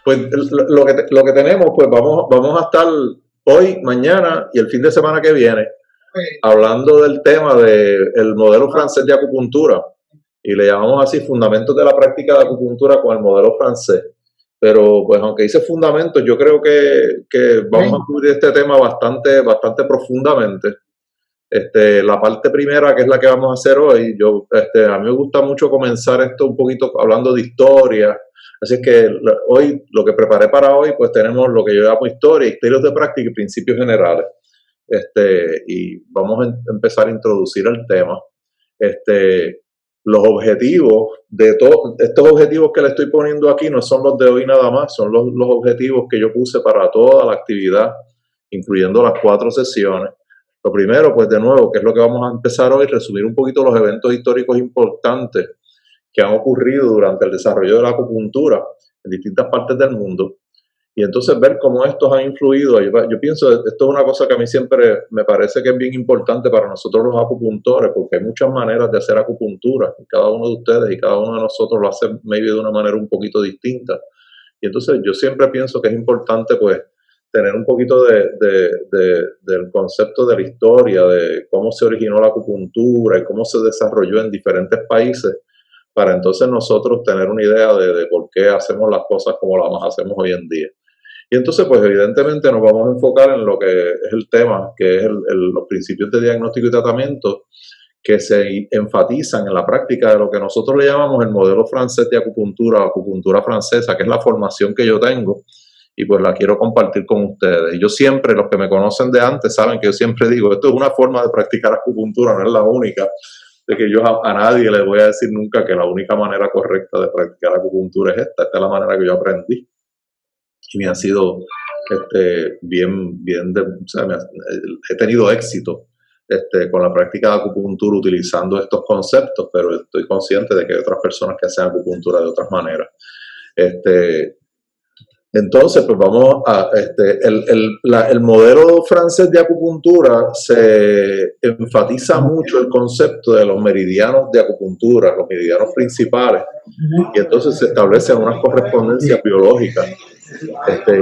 Pues lo que tenemos, pues vamos a estar hoy, mañana y el fin de semana que viene hablando del tema del modelo francés de acupuntura, y le llamamos así fundamentos de la práctica de acupuntura con el modelo francés. Pero pues aunque dice fundamentos, yo creo que vamos a cubrir este tema bastante profundamente. La parte primera, que es la que vamos a hacer hoy, a mí me gusta mucho comenzar esto un poquito hablando de historia. Así es que hoy, lo que preparé para hoy, pues tenemos lo que yo llamo historia, estilos de práctica y principios generales. Y vamos a empezar a introducir el tema. Los objetivos de todos estos objetivos que le estoy poniendo aquí no son los de hoy nada más, son los objetivos que yo puse para toda la actividad, incluyendo las 4 sesiones. Lo primero, pues de nuevo, que es lo que vamos a empezar hoy, resumir un poquito los eventos históricos importantes que han ocurrido durante el desarrollo de la acupuntura en distintas partes del mundo. Y entonces ver cómo estos han influido. Yo pienso, esto es una cosa que a mí siempre me parece que es bien importante para nosotros los acupuntores, porque hay muchas maneras de hacer acupuntura. Cada uno de ustedes y cada uno de nosotros lo hace maybe de una manera un poquito distinta. Y entonces yo siempre pienso que es importante pues tener un poquito del concepto de la historia, de cómo se originó la acupuntura y cómo se desarrolló en diferentes países, para entonces nosotros tener una idea de por qué hacemos las cosas como las hacemos hoy en día. Y entonces, pues evidentemente nos vamos a enfocar en lo que es el tema, que es los principios de diagnóstico y tratamiento que se enfatizan en la práctica de lo que nosotros le llamamos el modelo francés de acupuntura, acupuntura francesa, que es la formación que yo tengo, y pues la quiero compartir con ustedes. Y yo siempre, los que me conocen de antes, saben que yo siempre digo, esto es una forma de practicar acupuntura, no es la única, de que yo a nadie le voy a decir nunca que la única manera correcta de practicar acupuntura es esta es la manera que yo aprendí. Y me ha sido he tenido éxito con la práctica de acupuntura utilizando estos conceptos, pero estoy consciente de que hay otras personas que hacen acupuntura de otras maneras. Entonces, pues vamos a el modelo francés de acupuntura se enfatiza mucho el concepto de los meridianos de acupuntura, los meridianos principales, y entonces se establecen unas correspondencias biológicas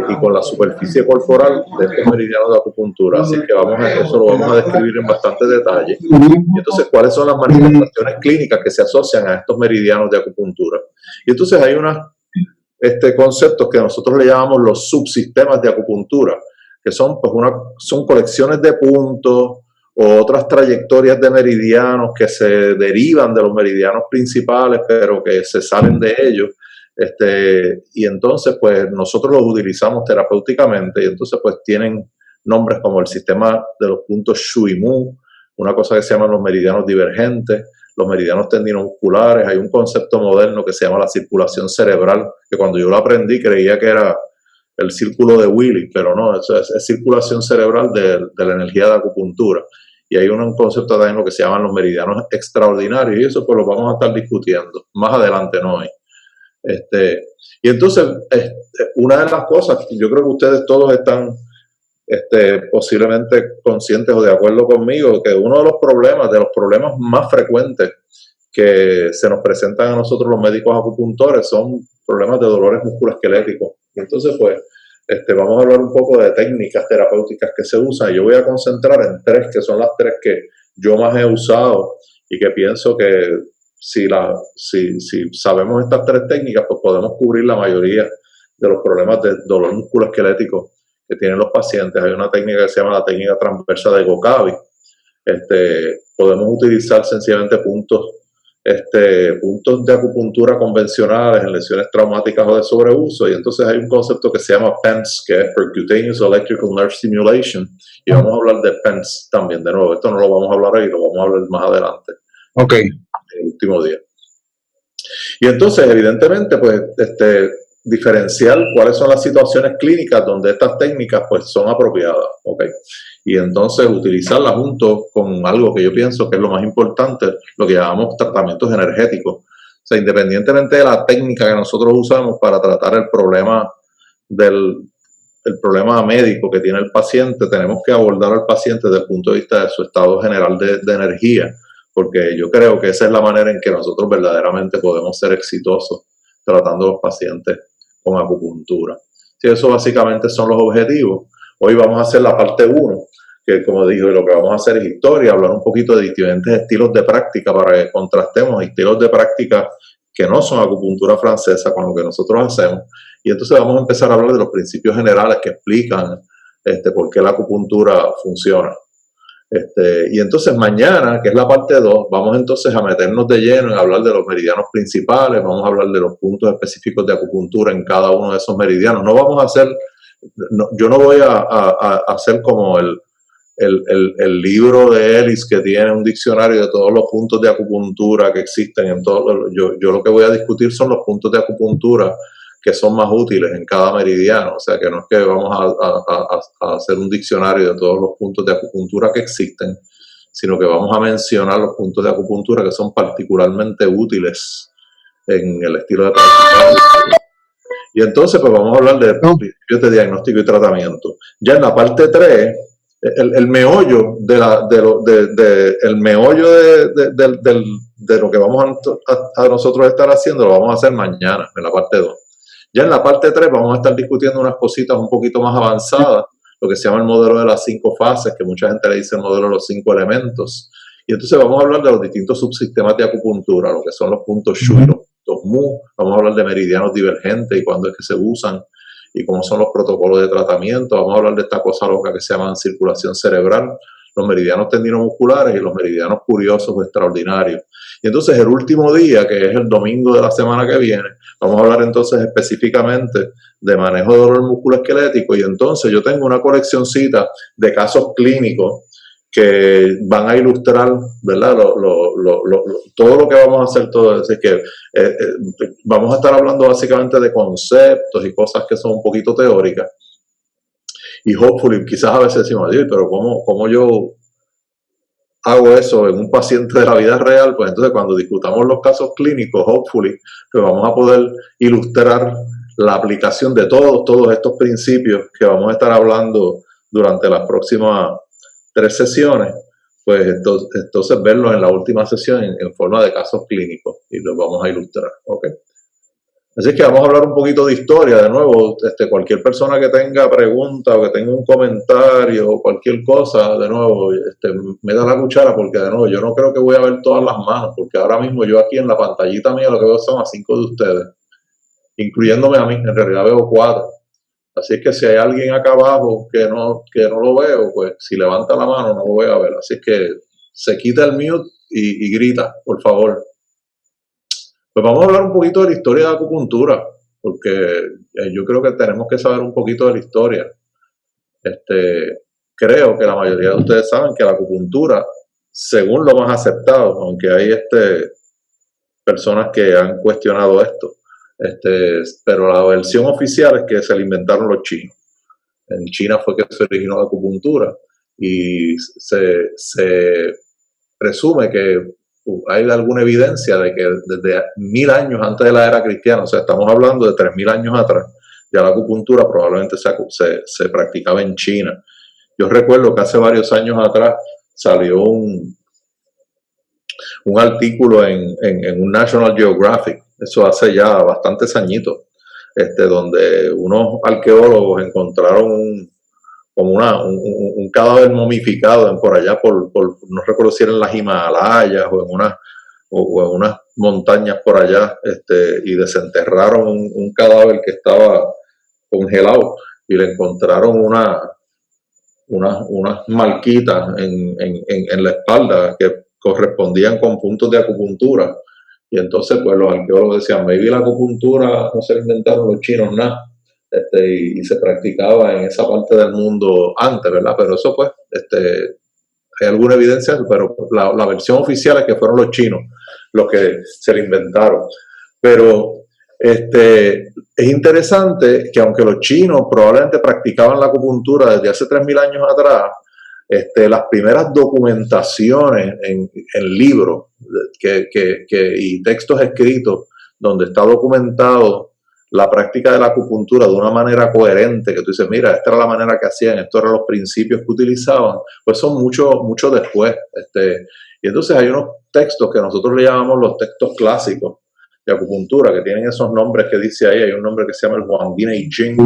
y con la superficie corporal de estos meridianos de acupuntura. Así que eso lo vamos a describir en bastante detalle. Y entonces, ¿cuáles son las manifestaciones clínicas que se asocian a estos meridianos de acupuntura? Y entonces hay unas conceptos que nosotros le llamamos los subsistemas de acupuntura, que son son colecciones de puntos o otras trayectorias de meridianos que se derivan de los meridianos principales, pero que se salen de ellos. Y entonces pues nosotros los utilizamos terapéuticamente, y entonces pues tienen nombres como el sistema de los puntos Shui Mu, una cosa que se llaman los meridianos divergentes, los meridianos tendinomusculares. Hay un concepto moderno que se llama la circulación cerebral, que cuando yo lo aprendí creía que era el círculo de Willy, pero no, es circulación cerebral de la energía de acupuntura. Y hay un concepto también lo que se llaman los meridianos extraordinarios, y eso pues lo vamos a estar discutiendo más adelante, no hoy. Y entonces, una de las cosas, yo creo que ustedes todos están posiblemente conscientes o de acuerdo conmigo, que uno de los problemas más frecuentes que se nos presentan a nosotros los médicos acupuntores son problemas de dolores musculoesqueléticos. Y entonces, pues, vamos a hablar un poco de técnicas terapéuticas que se usan. Yo voy a concentrar en 3, que son las 3 que yo más he usado y que pienso que si sabemos estas 3 técnicas, pues podemos cubrir la mayoría de los problemas de dolor musculoesquelético que tienen los pacientes. Hay una técnica que se llama la técnica transversa de Gokavi. Podemos utilizar sencillamente puntos de acupuntura convencionales en lesiones traumáticas o de sobreuso, y entonces hay un concepto que se llama PENS, que es Percutaneous Electrical Nerve Stimulation, y vamos a hablar de PENS también. De nuevo, esto no lo vamos a hablar hoy, lo vamos a hablar más adelante. Ok. El último día. Y entonces, evidentemente, pues, diferenciar cuáles son las situaciones clínicas donde estas técnicas pues son apropiadas, ¿ok? Y entonces utilizarlas junto con algo que yo pienso que es lo más importante, lo que llamamos tratamientos energéticos. O sea, independientemente de la técnica que nosotros usamos para tratar el problema el problema médico que tiene el paciente, tenemos que abordar al paciente desde el punto de vista de su estado general de energía, porque yo creo que esa es la manera en que nosotros verdaderamente podemos ser exitosos tratando a los pacientes con acupuntura. Sí, eso básicamente son los objetivos. Hoy vamos a hacer la parte 1, que como digo, lo que vamos a hacer es historia, hablar un poquito de diferentes estilos de práctica para que contrastemos estilos de práctica que no son acupuntura francesa con lo que nosotros hacemos. Y entonces vamos a empezar a hablar de los principios generales que explican por qué la acupuntura funciona. Y entonces mañana, que es la parte 2, vamos entonces a meternos de lleno en hablar de los meridianos principales, vamos a hablar de los puntos específicos de acupuntura en cada uno de esos meridianos. No vamos a hacer, yo no voy a hacer como el libro de Ellis que tiene un diccionario de todos los puntos de acupuntura que existen en todo. Yo lo que voy a discutir son los puntos de acupuntura que son más útiles en cada meridiano. O sea, que no es que vamos a hacer un diccionario de todos los puntos de acupuntura que existen, sino que vamos a mencionar los puntos de acupuntura que son particularmente útiles en el estilo de práctica. Y entonces, pues vamos a hablar de principios de diagnóstico y tratamiento. Ya en la parte 3, el meollo de lo que vamos a nosotros estar haciendo, lo vamos a hacer mañana, en la parte 2. Ya en la parte 3 vamos a estar discutiendo unas cositas un poquito más avanzadas, lo que se llama el modelo de las 5 fases, que mucha gente le dice el modelo de los 5 elementos. Y entonces vamos a hablar de los distintos subsistemas de acupuntura, lo que son los puntos Shu y los puntos Mu. Vamos a hablar de meridianos divergentes y cuándo es que se usan y cómo son los protocolos de tratamiento. Vamos a hablar de esta cosa loca que se llama circulación cerebral, los meridianos tendinomusculares y los meridianos curiosos o extraordinarios. Y entonces el último día, que es el domingo de la semana que viene, vamos a hablar entonces específicamente de manejo de dolor musculoesquelético. Y entonces yo tengo una coleccioncita de casos clínicos que van a ilustrar, ¿verdad? Todo lo que vamos a hacer, todo. Es que vamos a estar hablando básicamente de conceptos y cosas que son un poquito teóricas. Y hopefully, quizás a veces decimos, pero ¿cómo yo hago eso en un paciente de la vida real? Pues entonces cuando discutamos los casos clínicos, hopefully, pues vamos a poder ilustrar la aplicación de todos estos principios que vamos a estar hablando durante las próximas 3 sesiones, pues entonces verlos en la última sesión en forma de casos clínicos y los vamos a ilustrar, ¿ok? Así que vamos a hablar un poquito de historia de nuevo. Cualquier persona que tenga pregunta o que tenga un comentario o cualquier cosa, de nuevo, me da la cuchara porque de nuevo yo no creo que voy a ver todas las manos, porque ahora mismo yo aquí en la pantallita mía lo que veo son a 5 de ustedes, incluyéndome a mí. En realidad veo 4. Así es que si hay alguien acá abajo que no lo veo, pues si levanta la mano no lo voy a ver. Así es que se quita el mute y grita, por favor. Pues vamos a hablar un poquito de la historia de la acupuntura, porque yo creo que tenemos que saber un poquito de la historia. Creo que la mayoría de ustedes saben que la acupuntura, según lo más aceptado, aunque hay personas que han cuestionado esto, pero la versión oficial es que se la inventaron los chinos. En China fue que se originó la acupuntura y se presume que hay alguna evidencia de que desde 1000 años antes de la era cristiana, o sea, estamos hablando de 3000 años atrás, ya la acupuntura probablemente se practicaba en China. Yo recuerdo que hace varios años atrás salió un artículo en un National Geographic, eso hace ya bastantes añitos, donde unos arqueólogos encontraron un cadáver momificado por allá, no recuerdo si era en las Himalayas o en unas montañas por allá, y desenterraron un cadáver que estaba congelado y le encontraron unas marquitas en la espalda que correspondían con puntos de acupuntura. Y entonces pues los arqueólogos decían, maybe la acupuntura no se la inventaron los chinos nada, y se practicaba en esa parte del mundo antes, ¿verdad? Pero eso pues, hay alguna evidencia, pero la versión oficial es que fueron los chinos los que se la inventaron. Pero es interesante que aunque los chinos probablemente practicaban la acupuntura desde hace 3000 años atrás, las primeras documentaciones en libros y textos escritos donde está documentado la práctica de la acupuntura de una manera coherente, que tú dices, mira, esta era la manera que hacían, estos eran los principios que utilizaban, pues son mucho después. Y entonces hay unos textos que nosotros le llamamos los textos clásicos, de acupuntura, que tienen esos nombres que dice ahí. Hay un nombre que se llama el Huangdi Neijing,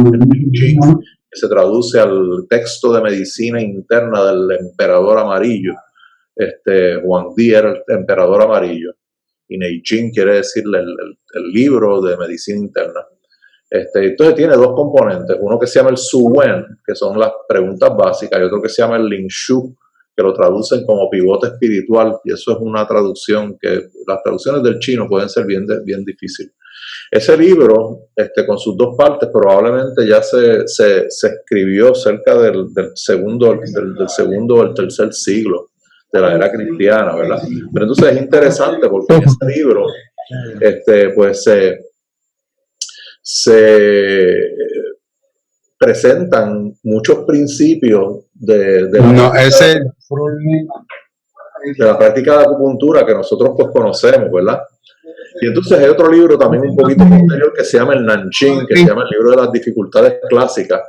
que se traduce al texto de medicina interna del emperador amarillo. Huangdi era el emperador amarillo, y Neijing quiere decirle el libro de medicina interna. Entonces tiene dos componentes, uno que se llama el Su Wen, que son las preguntas básicas, y otro que se llama el Ling Shu, que lo traducen como pivote espiritual, y eso es una traducción que las traducciones del chino pueden ser bien difíciles. Ese libro, con sus dos partes, probablemente ya se escribió cerca del segundo o el tercer siglo de la era cristiana, ¿verdad? Pero entonces es interesante porque en ese libro, pues se presentan muchos principios de la práctica de acupuntura que nosotros pues conocemos, ¿verdad? Y entonces hay otro libro también un poquito posterior que se llama el Nanjing, que se llama el libro de las dificultades clásicas.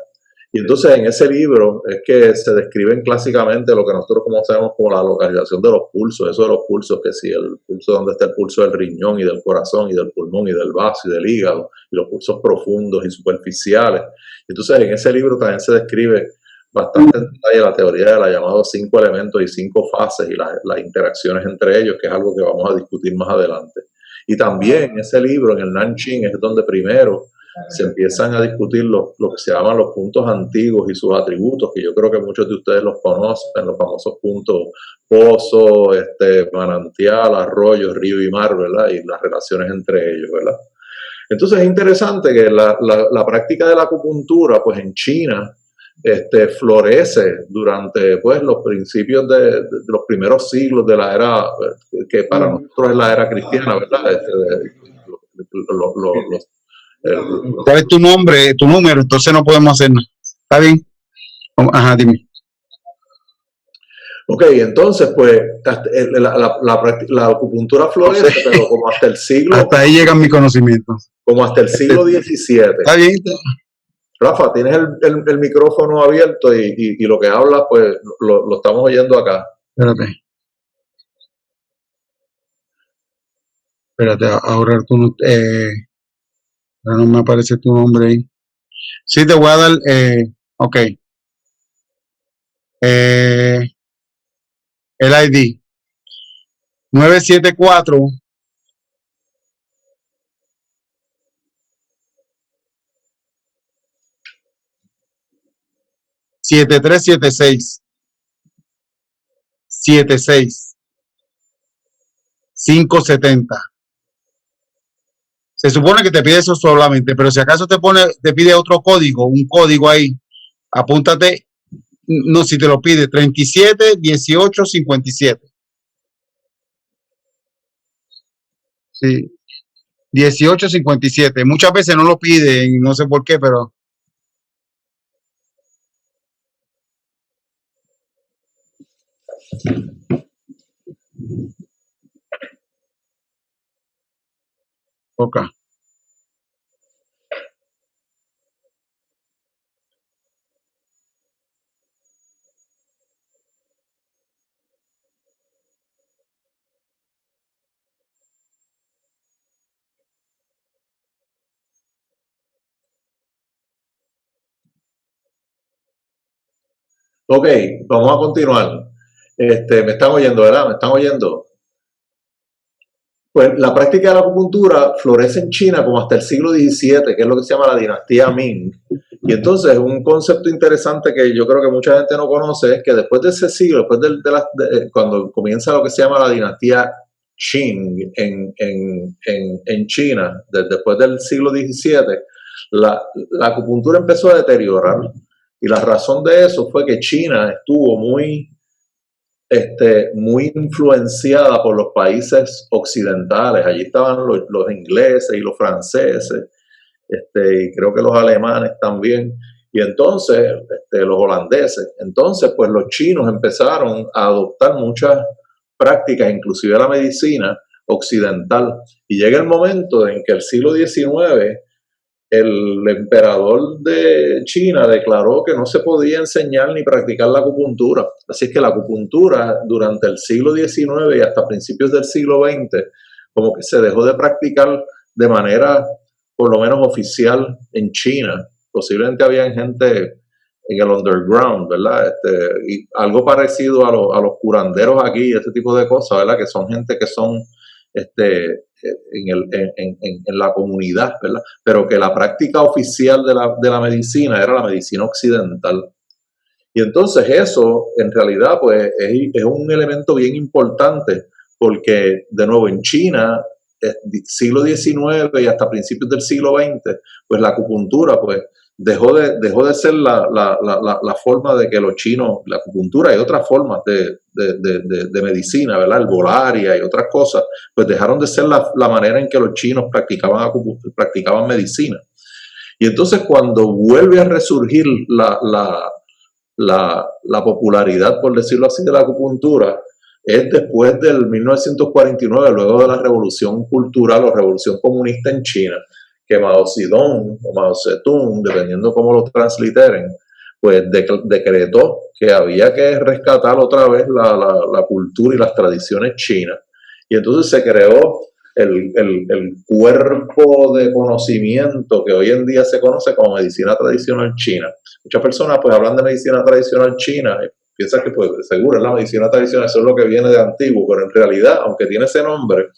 Y entonces en ese libro es que se describen clásicamente lo que nosotros conocemos como la localización de los pulsos, eso de los pulsos, que si el pulso, donde está el pulso del riñón y del corazón y del pulmón y del vaso y del hígado, y los pulsos profundos y superficiales. Entonces en ese libro también se describe bastante en detalle la teoría de la llamada 5 elementos y 5 fases y las interacciones entre ellos, que es algo que vamos a discutir más adelante. Y también en ese libro, en el Nanjing, es donde primero se empiezan a discutir lo que se llaman los puntos antiguos y sus atributos, que yo creo que muchos de ustedes los conocen, los famosos puntos pozo, manantial, arroyo, río y mar, ¿verdad? Y las relaciones entre ellos, ¿verdad? Entonces es interesante que la práctica de la acupuntura, pues en China, florece durante pues los principios de los primeros siglos de la era, que para nosotros es la era cristiana, ¿verdad? ¿Cuál es tu nombre, tu número? Entonces no podemos hacer nada. ¿Está bien? Ajá, dime. Ok, entonces pues la acupuntura florece, pero como hasta el siglo... Hasta ahí llegan mis conocimientos. Como hasta el siglo XVII. Está bien. Rafa, tienes el micrófono abierto y lo que hablas, pues lo estamos oyendo acá. Espérate, ahora tú no me aparece tu nombre ahí. Sí, te voy a dar, ok. El ID. 974 7376 76 570. Se supone que te pide eso solamente, pero si acaso te pide otro código, un código ahí, apúntate. No, si te lo pide 37 18 57. Sí, 18 57. Muchas veces no lo piden, no sé por qué, pero ok. Ok, vamos a continuar. Me están oyendo, ¿verdad? ¿Me están oyendo? Pues la práctica de la acupuntura florece en China como hasta el siglo XVII, que es lo que se llama la dinastía Ming. Y entonces un concepto interesante que yo creo que mucha gente no conoce es que después de ese siglo, después cuando comienza lo que se llama la dinastía Qing en China, después del siglo XVII, la acupuntura empezó a deteriorar. Y la razón de eso fue que China estuvo muy influenciada por los países occidentales. Allí estaban los ingleses y los franceses, y creo que los alemanes también, y entonces los holandeses. Entonces, pues los chinos empezaron a adoptar muchas prácticas, inclusive la medicina occidental. Y llega el momento en que el siglo XIX, el emperador de China declaró que no se podía enseñar ni practicar la acupuntura. Así es que la acupuntura durante el siglo XIX y hasta principios del siglo XX, como que se dejó de practicar de manera por lo menos oficial en China. Posiblemente había gente en el underground, ¿verdad? Y algo parecido a los curanderos aquí, ese tipo de cosas, ¿verdad? Que son gente que son en la comunidad, ¿verdad? Pero que la práctica oficial de la medicina era la medicina occidental. Y entonces eso, en realidad, pues es un elemento bien importante, porque, de nuevo, en China, siglo XIX y hasta principios del siglo XX, pues la acupuntura, pues, dejó de ser la forma de que los chinos, la acupuntura y otras formas de medicina, ¿verdad? El volaria y otras cosas, pues dejaron de ser la manera en que los chinos practicaban medicina. Y entonces cuando vuelve a resurgir la popularidad, por decirlo así, de la acupuntura, es después del 1949, luego de la revolución cultural o revolución comunista en China, que Mao Zedong o Mao Zedong, dependiendo cómo lo transliteren, pues decretó que había que rescatar otra vez la cultura y las tradiciones chinas. Y entonces se creó el cuerpo de conocimiento que hoy en día se conoce como medicina tradicional china. Muchas personas pues hablan de medicina tradicional china y piensan que pues seguro es la medicina tradicional, eso es lo que viene de antiguo, pero en realidad, aunque tiene ese nombre,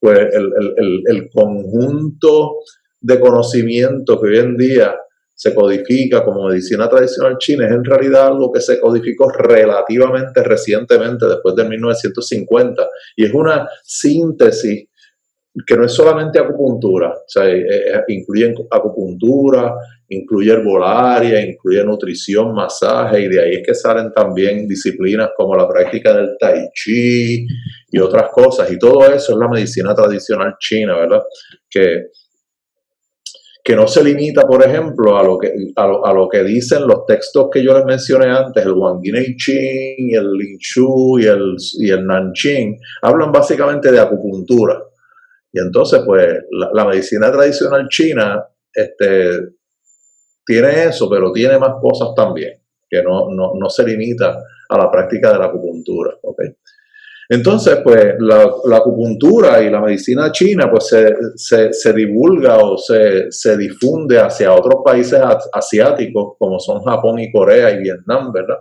pues el conjunto de conocimiento que hoy en día se codifica como medicina tradicional china es en realidad algo que se codificó relativamente recientemente, después de 1950, y es una síntesis que no es solamente acupuntura, o sea, incluye acupuntura, incluye herbolaria, incluye nutrición, masaje, y de ahí es que salen también disciplinas como la práctica del tai chi y otras cosas, y todo eso es la medicina tradicional china, ¿verdad? Que no se limita, por ejemplo, a lo que dicen los textos que yo les mencioné antes, el Wangi Ching, el Lin Shu y el Nanqing, hablan básicamente de acupuntura. Y entonces, pues, la medicina tradicional china tiene eso, pero tiene más cosas también, que no se limita a la práctica de la acupuntura, ¿ok? Entonces, pues, la acupuntura y la medicina china, pues, se divulga o se difunde hacia otros países asiáticos, como son Japón y Corea y Vietnam, ¿verdad?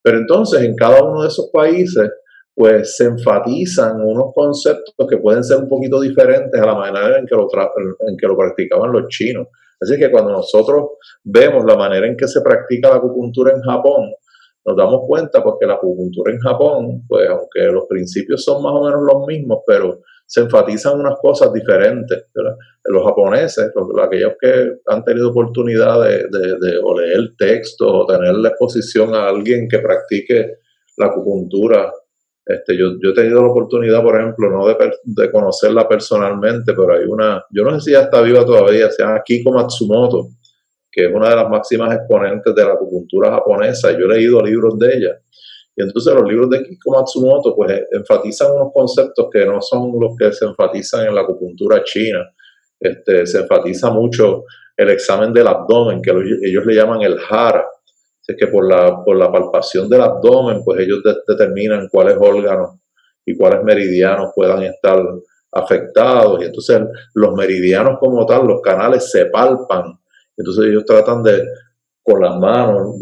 Pero entonces, en cada uno de esos países, pues se enfatizan unos conceptos que pueden ser un poquito diferentes a la manera en que lo practicaban los chinos. Así que cuando nosotros vemos la manera en que se practica la acupuntura en Japón, nos damos cuenta porque la acupuntura en Japón, pues aunque los principios son más o menos los mismos, pero se enfatizan unas cosas diferentes, ¿verdad? Los japoneses, aquellos que han tenido oportunidad de o leer texto o tener la exposición a alguien que practique la acupuntura. Yo he tenido la oportunidad, por ejemplo, no de conocerla personalmente, pero hay yo no sé si ya está viva todavía, se llama Kiko Matsumoto, que es una de las máximas exponentes de la acupuntura japonesa. Yo he leído libros de ella. Y entonces los libros de Kiko Matsumoto pues enfatizan unos conceptos que no son los que se enfatizan en la acupuntura china. Se enfatiza mucho el examen del abdomen, que ellos le llaman el hara. Es que por la palpación del abdomen, pues ellos determinan cuáles órganos y cuáles meridianos puedan estar afectados. Y entonces los meridianos como tal, los canales se palpan. Entonces ellos tratan con las manos,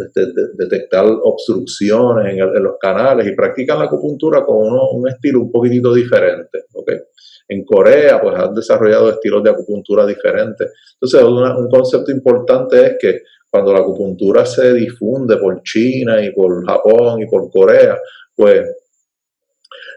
detectar obstrucciones en los canales y practican la acupuntura con un estilo un poquitito diferente, ¿okay? En Corea, pues han desarrollado estilos de acupuntura diferentes. Entonces, un concepto importante es que cuando la acupuntura se difunde por China y por Japón y por Corea, pues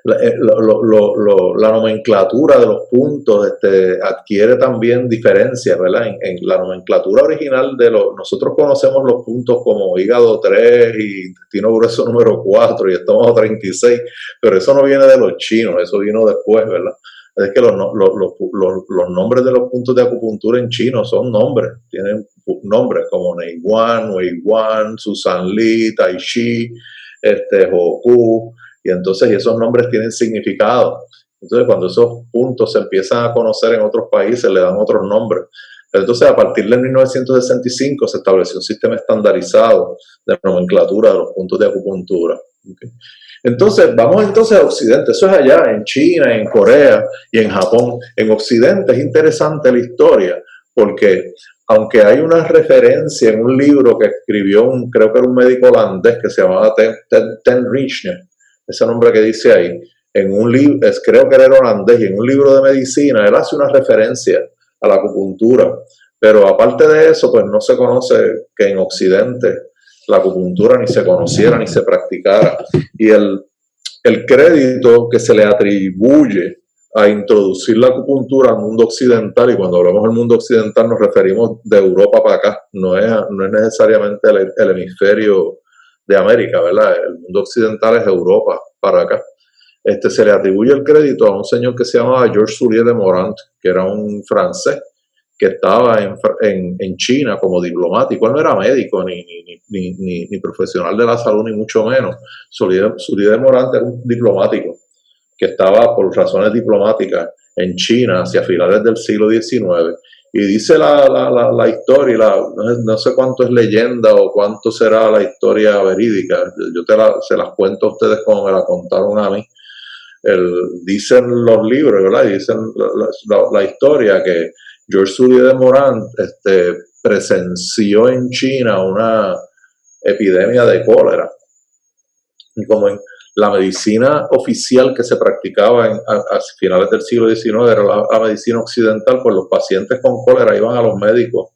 la nomenclatura de los puntos adquiere también diferencias, ¿verdad? En la nomenclatura original nosotros conocemos los puntos como hígado 3 y intestino grueso número 4 y estómago 36, pero eso no viene de los chinos, eso vino después, ¿verdad? Es que los nombres de los puntos de acupuntura en chino son nombres, tienen nombres como Neiguan, Weiguan, Susanli, Tai Chi, Hoku, y entonces esos nombres tienen significado. Entonces cuando esos puntos se empiezan a conocer en otros países, le dan otros nombres. Entonces a partir de 1965 se estableció un sistema estandarizado de nomenclatura de los puntos de acupuntura. ¿Okay? Entonces, vamos entonces a Occidente, eso es allá, en China, en Corea y en Japón. En Occidente es interesante la historia, porque aunque hay una referencia en un libro que escribió, creo que era un médico holandés que se llamaba Ten Richner, ese nombre que dice ahí, en un libro, creo que era holandés, y en un libro de medicina, él hace una referencia a la acupuntura, pero aparte de eso, pues no se conoce que en Occidente la acupuntura ni se conociera ni se practicara. Y el crédito que se le atribuye a introducir la acupuntura al mundo occidental, y cuando hablamos del mundo occidental nos referimos de Europa para acá, no es necesariamente el hemisferio de América, ¿verdad? El mundo occidental es Europa para acá. Se le atribuye el crédito a un señor que se llamaba Georges Soulier de Morand, que era un francés que estaba en China como diplomático. Él no era médico ni profesional de la salud, ni mucho menos. Soulier de Morand era un diplomático que estaba por razones diplomáticas en China hacia finales del siglo XIX. Y dice la historia, no sé cuánto es leyenda o cuánto será la historia verídica, yo se las cuento a ustedes como me la contaron a mí. Dicen los libros, ¿verdad? Y dicen la historia que Georges Soulier de Morand presenció en China una epidemia de cólera. Y como en la medicina oficial que se practicaba a finales del siglo XIX era la medicina occidental, pues los pacientes con cólera iban a los médicos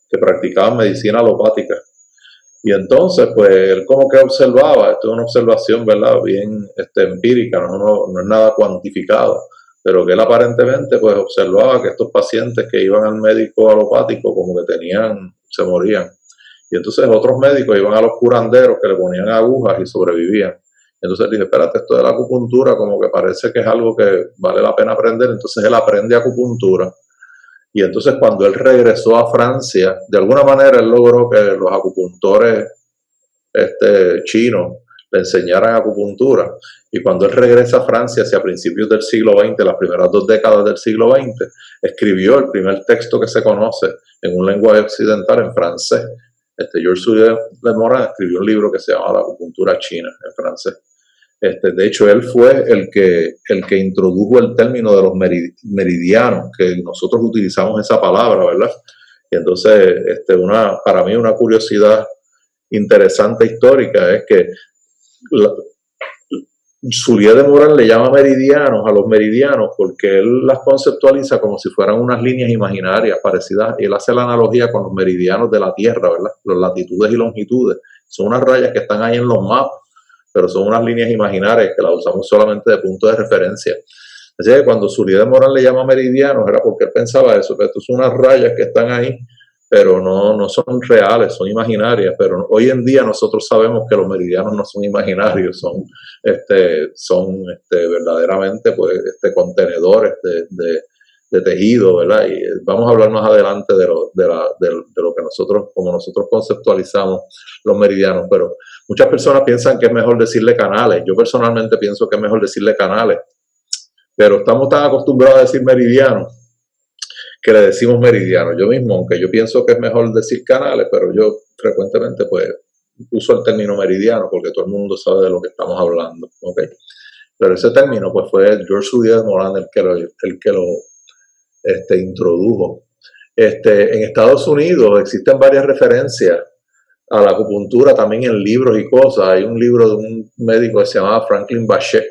que practicaban medicina alopática. Y entonces, pues, él como que observaba, esto es una observación, ¿verdad?, bien empírica, no es nada cuantificado, pero que él aparentemente, pues, observaba que estos pacientes que iban al médico alopático como que se morían. Y entonces otros médicos iban a los curanderos que le ponían agujas y sobrevivían. Entonces dije, espérate, esto de la acupuntura como que parece que es algo que vale la pena aprender. Entonces él aprende acupuntura. Y entonces cuando él regresó a Francia, de alguna manera él logró que los acupuntores chinos le enseñaran acupuntura. Y cuando él regresa a Francia hacia principios del siglo XX, las primeras 2 décadas del siglo XX, escribió el primer texto que se conoce en un lenguaje occidental, en francés. Georges Soulier de Morand escribió un libro que se llama La acupuntura china, en francés. De hecho, él fue el que introdujo el término de los meridianos, que nosotros utilizamos esa palabra, ¿verdad? Y entonces, para mí una curiosidad interesante histórica es que Soulier de Morand le llama meridianos a los meridianos porque él las conceptualiza como si fueran unas líneas imaginarias parecidas. Él hace la analogía con los meridianos de la Tierra, ¿verdad? Las latitudes y longitudes. Son unas rayas que están ahí en los mapas, pero son unas líneas imaginarias que las usamos solamente de punto de referencia. Así que cuando Soulier de Morand le llama meridianos era porque él pensaba eso, que estos son unas rayas que están ahí, pero no son reales, son imaginarias. Pero hoy en día nosotros sabemos que los meridianos no son imaginarios, son verdaderamente pues, contenedores de tejido, ¿verdad? Y vamos a hablar más adelante de lo que como nosotros conceptualizamos los meridianos, pero muchas personas piensan que es mejor decirle canales. Yo personalmente pienso que es mejor decirle canales, pero estamos tan acostumbrados a decir meridianos que le decimos meridiano. Yo mismo, aunque yo pienso que es mejor decir canales, pero yo frecuentemente pues uso el término meridiano porque todo el mundo sabe de lo que estamos hablando, ¿okay? Pero ese término pues fue Georges Soulier de Morand el que lo introdujo. En Estados Unidos existen varias referencias a la acupuntura también en libros y cosas. Hay un libro de un médico que se llamaba Franklin Bachet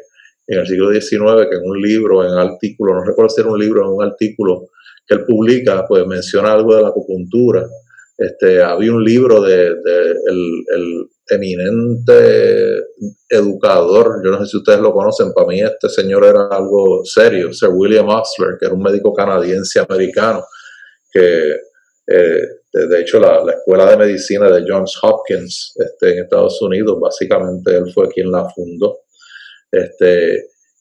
en el siglo XIX, que en un libro, en un artículo, no recuerdo si era un libro, en un artículo que él publica, pues menciona algo de la acupuntura. Había un libro de el eminente educador, yo no sé si ustedes lo conocen, para mí este señor era algo serio, Sir William Osler, que era un médico canadiense americano, que de hecho la escuela de medicina de Johns Hopkins en Estados Unidos, básicamente él fue quien la fundó.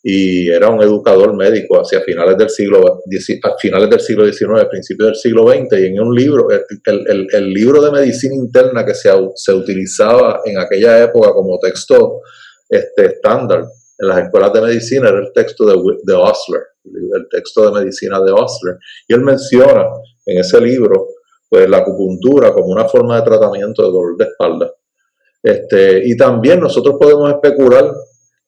Y era un educador médico hacia finales del siglo XIX, principios del siglo XX, y en un libro, el libro de medicina interna que se utilizaba en aquella época como texto estándar en las escuelas de medicina era el texto de Osler, el texto de medicina de Osler, y él menciona en ese libro pues la acupuntura como una forma de tratamiento de dolor de espalda. Y también nosotros podemos especular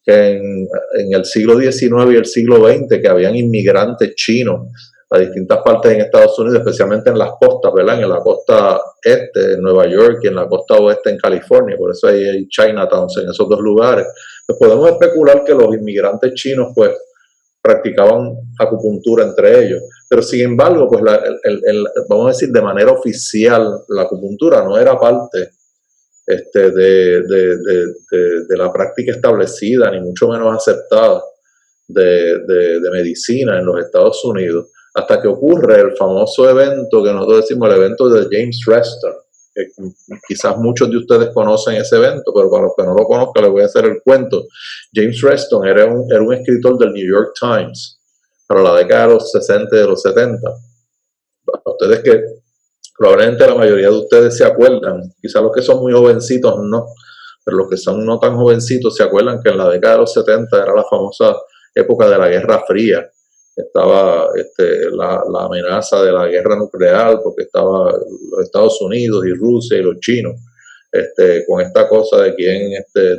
que en el siglo XIX y el siglo XX, que habían inmigrantes chinos a distintas partes en Estados Unidos, especialmente en las costas, ¿verdad? En la costa este, en Nueva York, y en la costa oeste, en California, por eso hay Chinatowns en esos dos lugares. Pues podemos especular que los inmigrantes chinos, pues, practicaban acupuntura entre ellos. Pero sin embargo, pues vamos a decir de manera oficial, la acupuntura no era parte de la práctica establecida, ni mucho menos aceptada de medicina en los Estados Unidos, hasta que ocurre el famoso evento que nosotros decimos el evento de James Reston, que quizás muchos de ustedes conocen ese evento, pero para los que no lo conozcan les voy a hacer el cuento. James Reston era un escritor del New York Times para la década de los 60 y de los 70. Para ustedes que probablemente la mayoría de ustedes se acuerdan, quizás los que son muy jovencitos no, pero los que son no tan jovencitos se acuerdan que en la década de los 70 era la famosa época de la Guerra Fría. Estaba la amenaza de la guerra nuclear, porque estaba los Estados Unidos y Rusia y los chinos con esta cosa de quién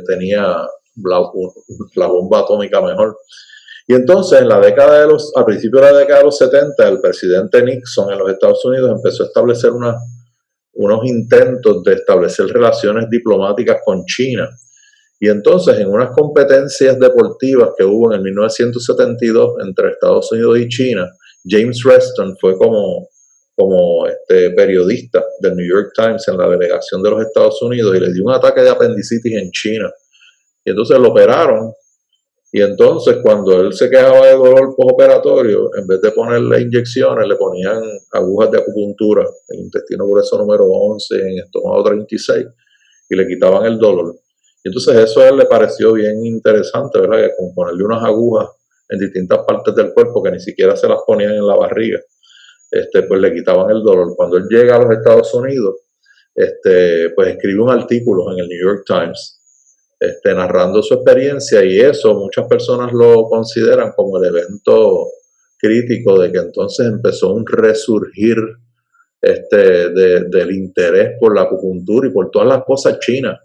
tenía la bomba atómica mejor. Y entonces a principios de la década de los 70, el presidente Nixon en los Estados Unidos empezó a establecer unos intentos de establecer relaciones diplomáticas con China. Y entonces, en unas competencias deportivas que hubo en el 1972 entre Estados Unidos y China, James Reston fue como periodista del New York Times en la delegación de los Estados Unidos y le dio un ataque de apendicitis en China. Y entonces lo operaron. Y entonces, cuando él se quejaba de dolor postoperatorio, en vez de ponerle inyecciones, le ponían agujas de acupuntura en intestino grueso número 11, en estómago 36, y le quitaban el dolor. Entonces eso a él le pareció bien interesante, ¿verdad? Que con ponerle unas agujas en distintas partes del cuerpo que ni siquiera se las ponían en la barriga, pues le quitaban el dolor. Cuando él llega a los Estados Unidos, pues escribe un artículo en el New York Times, narrando su experiencia, y eso muchas personas lo consideran como el evento crítico de que entonces empezó un resurgir del interés por la acupuntura y por todas las cosas chinas.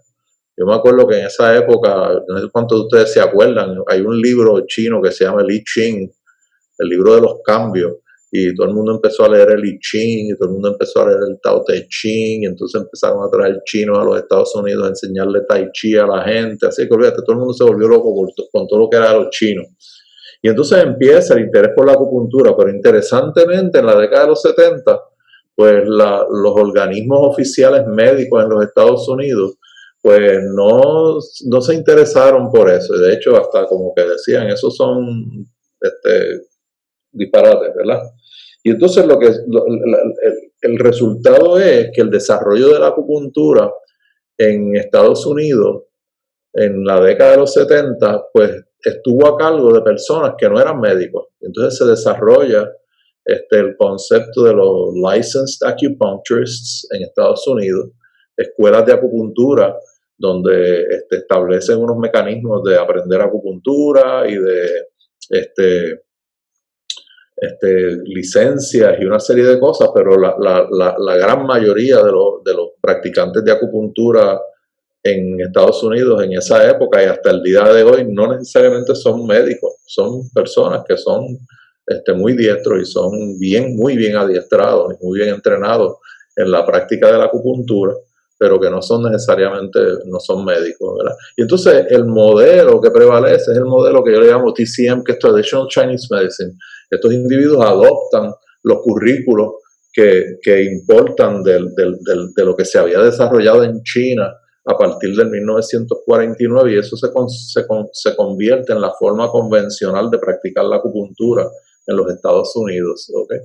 Yo me acuerdo que en esa época, no sé cuántos de ustedes se acuerdan, hay un libro chino que se llama el I Ching, el libro de los cambios, y todo el mundo empezó a leer el I Ching, y todo el mundo empezó a leer el Tao Te Ching, y entonces empezaron a traer chinos a los Estados Unidos a enseñarle Tai Chi a la gente, así que olvídate, todo el mundo se volvió loco con todo lo que era los chinos. Y entonces empieza el interés por la acupuntura, pero interesantemente en la década de los 70, pues los organismos oficiales médicos en los Estados Unidos pues no se interesaron por eso. De hecho, hasta como que decían, esos son disparates, ¿verdad? Y entonces el resultado es que el desarrollo de la acupuntura en Estados Unidos en la década de los 70, pues estuvo a cargo de personas que no eran médicos. Entonces se desarrolla el concepto de los licensed acupuncturists en Estados Unidos, escuelas de acupuntura donde establecen unos mecanismos de aprender acupuntura y de licencias y una serie de cosas, pero la gran mayoría de los practicantes de acupuntura en Estados Unidos en esa época y hasta el día de hoy no necesariamente son médicos, son personas que son muy diestros y son muy bien adiestrados y muy bien entrenados en la práctica de la acupuntura, pero que no son necesariamente, no son médicos, ¿verdad? Y entonces el modelo que prevalece es el modelo que yo le llamo TCM, que es Traditional Chinese Medicine. Estos individuos adoptan los currículos que importan de lo que se había desarrollado en China a partir del 1949, y eso se convierte en la forma convencional de practicar la acupuntura en los Estados Unidos, ¿okay?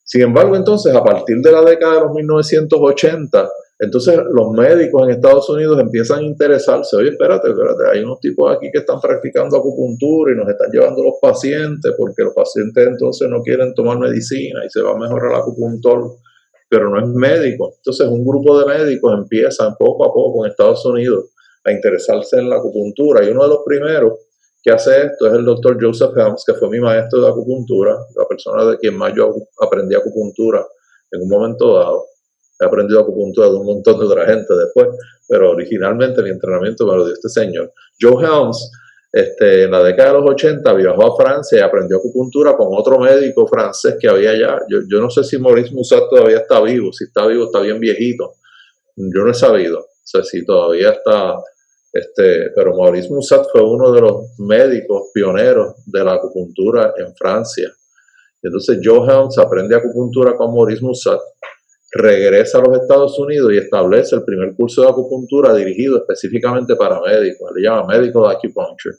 Sin embargo, entonces, a partir de la década de los 1980, entonces los médicos en Estados Unidos empiezan a interesarse. Oye, espérate, hay unos tipos aquí que están practicando acupuntura y nos están llevando los pacientes, porque los pacientes entonces no quieren tomar medicina y se va a mejorar el acupuntor, pero no es médico. Entonces un grupo de médicos empiezan poco a poco en Estados Unidos a interesarse en la acupuntura, y uno de los primeros que hace esto es el doctor Joseph Helms, que fue mi maestro de acupuntura, la persona de quien más yo aprendí acupuntura en un momento dado. He aprendido acupuntura de un montón de otra gente después, pero originalmente mi entrenamiento me lo dio este señor. Joe Helms en la década de los 80 viajó a Francia y aprendió acupuntura con otro médico francés que había allá. Yo no sé si Maurice Musat todavía está vivo, si está vivo está bien viejito. Yo no he sabido, o sea, si todavía está, pero Maurice Musat fue uno de los médicos pioneros de la acupuntura en Francia. Entonces Joe Helms aprende acupuntura con Maurice Musat, regresa a los Estados Unidos y establece el primer curso de acupuntura dirigido específicamente para médicos, le llama Medical Acupuncture.